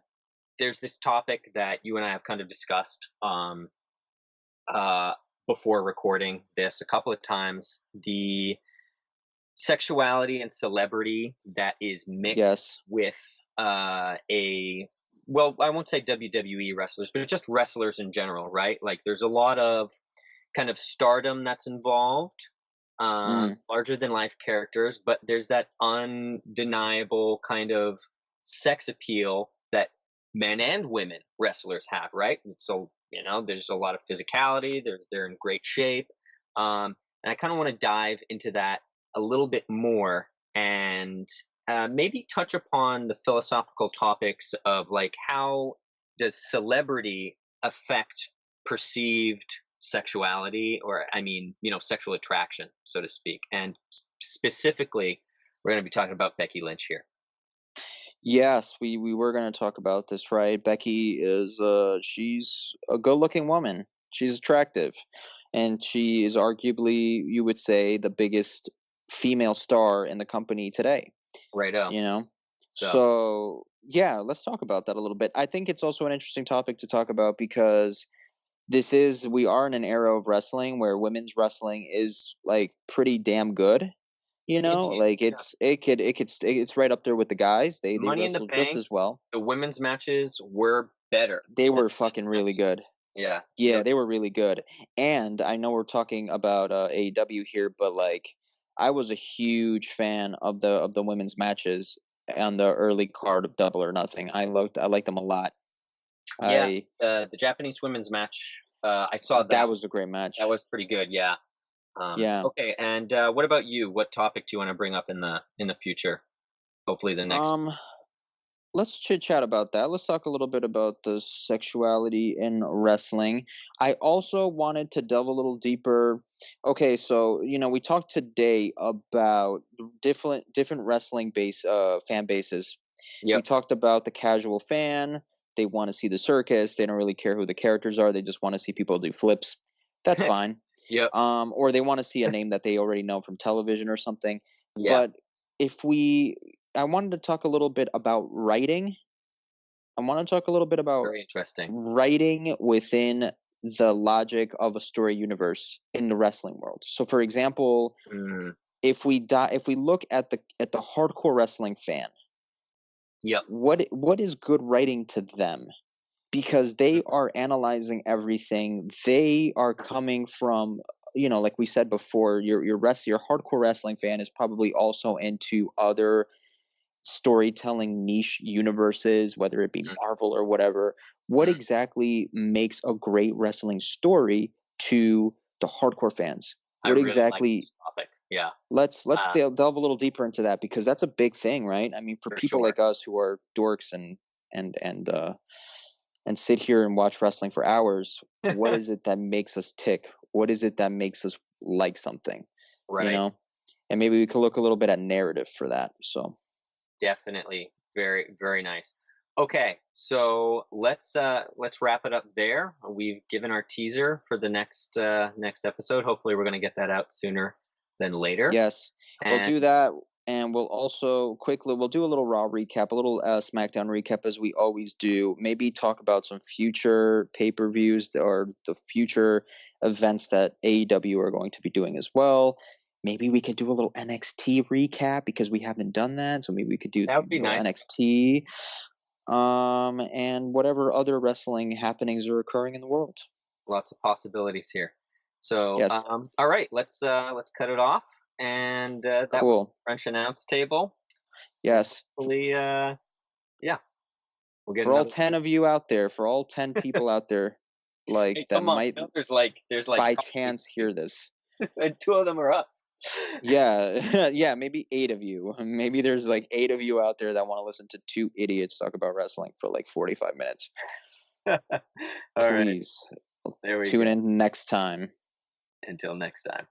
[SPEAKER 3] there's this topic that you and I have kind of discussed uh, before recording this a couple of times: the sexuality and celebrity that is mixed
[SPEAKER 2] Yes.
[SPEAKER 3] with a well, I won't say WWE wrestlers, but just wrestlers in general, right? Like there's a lot of kind of stardom that's involved,
[SPEAKER 2] Mm.
[SPEAKER 3] larger than life characters, but there's that undeniable kind of sex appeal that men and women wrestlers have, right? So, there's a lot of physicality, they're in great shape. And I kind of want to dive into that a little bit more, and maybe touch upon the philosophical topics of like how does celebrity affect perceived sexuality, or I mean, sexual attraction, so to speak. And specifically, we're going to be talking about Becky Lynch here.
[SPEAKER 2] Yes, we were going to talk about this, right? Becky is she's a good-looking woman. She's attractive, and she is arguably, you would say, the biggest female star in the company today.
[SPEAKER 3] Righto.
[SPEAKER 2] You know,
[SPEAKER 3] So,
[SPEAKER 2] so yeah, let's talk about that a little bit. I think it's also an interesting topic to talk about because we are in an era of wrestling where women's wrestling is like pretty damn good.
[SPEAKER 3] indeed,
[SPEAKER 2] Like
[SPEAKER 3] yeah.
[SPEAKER 2] it's right up there with the guys. They
[SPEAKER 3] Money in the
[SPEAKER 2] wrestle just
[SPEAKER 3] Bank,
[SPEAKER 2] as well.
[SPEAKER 3] the women's matches were better
[SPEAKER 2] They
[SPEAKER 3] than
[SPEAKER 2] were
[SPEAKER 3] the men's
[SPEAKER 2] fucking really
[SPEAKER 3] matches.
[SPEAKER 2] good.
[SPEAKER 3] Yeah, no,
[SPEAKER 2] Yeah, they were really good. And I know we're talking about AEW here, but like I was a huge fan of the women's matches on the early card of Double or Nothing. I liked them a lot.
[SPEAKER 3] yeah.
[SPEAKER 2] I
[SPEAKER 3] The Japanese women's match, I saw
[SPEAKER 2] That
[SPEAKER 3] that.
[SPEAKER 2] was a great
[SPEAKER 3] That
[SPEAKER 2] match.
[SPEAKER 3] was pretty good. Yeah.
[SPEAKER 2] Yeah.
[SPEAKER 3] Okay. And what about you? What topic do you want to bring up in the future? Hopefully, the next.
[SPEAKER 2] Um let's chit chat about that. Let's talk a little bit about the sexuality in wrestling. I also wanted to delve a little deeper. Okay, so we talked today about different wrestling fan bases. We
[SPEAKER 3] Yep.
[SPEAKER 2] talked about the casual fan. They want to see the circus. They don't really care who the characters are. They just want to see people do flips. That's fine.
[SPEAKER 3] Yep.
[SPEAKER 2] Or they want to see a name that they already know from television or something.
[SPEAKER 3] Yeah.
[SPEAKER 2] But if we I wanted to talk a little bit about writing. I want to talk a little bit about
[SPEAKER 3] Very interesting.
[SPEAKER 2] writing within the logic of a story universe in the wrestling world. So, for example,
[SPEAKER 3] Mm,
[SPEAKER 2] if we look at the hardcore wrestling fan,
[SPEAKER 3] yep.
[SPEAKER 2] what is good writing to them? Because they
[SPEAKER 3] Mm,
[SPEAKER 2] are analyzing everything. They are coming from, like we said before, your hardcore wrestling fan is probably also into other storytelling niche universes, whether it be
[SPEAKER 3] mm,
[SPEAKER 2] Marvel or whatever. What
[SPEAKER 3] mm.
[SPEAKER 2] exactly makes a great wrestling story to the hardcore fans?
[SPEAKER 3] I
[SPEAKER 2] What
[SPEAKER 3] really like
[SPEAKER 2] exactly?
[SPEAKER 3] this topic. Yeah.
[SPEAKER 2] Let's
[SPEAKER 3] Uh,
[SPEAKER 2] delve a little deeper into that because that's a big thing, right? I mean, for
[SPEAKER 3] for
[SPEAKER 2] people
[SPEAKER 3] sure.
[SPEAKER 2] like us who are dorks and and uh and sit here and watch wrestling for hours, what is it that makes us tick? What is it that makes us like something? You
[SPEAKER 3] Right.
[SPEAKER 2] know? And maybe we could look a little bit at narrative for that. So
[SPEAKER 3] Definitely. Very, very nice. Okay, so let's wrap it up there. We've given our teaser for the next episode. Hopefully we're gonna get that out sooner than later.
[SPEAKER 2] yes, we'll
[SPEAKER 3] And
[SPEAKER 2] do that, and we'll also we'll do a little Raw recap, a little SmackDown recap as we always do. Maybe talk about some future pay-per-views or the future events that AEW are going to be doing as well. Maybe we could do a little NXT recap because we haven't done that, so maybe we could do
[SPEAKER 3] that would
[SPEAKER 2] a
[SPEAKER 3] be
[SPEAKER 2] little
[SPEAKER 3] nice.
[SPEAKER 2] NXT, and whatever other wrestling happenings are occurring in the world.
[SPEAKER 3] Lots of possibilities here. So,
[SPEAKER 2] Yes.
[SPEAKER 3] all right, let's cut it off. And that was
[SPEAKER 2] Cool.
[SPEAKER 3] French Announce Table.
[SPEAKER 2] Yes.
[SPEAKER 3] Hopefully, yeah, we'll get
[SPEAKER 2] For all
[SPEAKER 3] another
[SPEAKER 2] 10 of you out there, for all 10 people out there, like
[SPEAKER 3] Hey,
[SPEAKER 2] that
[SPEAKER 3] come on,
[SPEAKER 2] might
[SPEAKER 3] there's like
[SPEAKER 2] by
[SPEAKER 3] probably
[SPEAKER 2] chance hear this.
[SPEAKER 3] and 2 of them are us.
[SPEAKER 2] Yeah, yeah, maybe 8 of you. Maybe there's like 8 of you out there that want to listen to 2 idiots talk about wrestling for like 45 minutes.
[SPEAKER 3] All right,
[SPEAKER 2] Please
[SPEAKER 3] there we
[SPEAKER 2] tune
[SPEAKER 3] go.
[SPEAKER 2] in next time.
[SPEAKER 3] Until next time.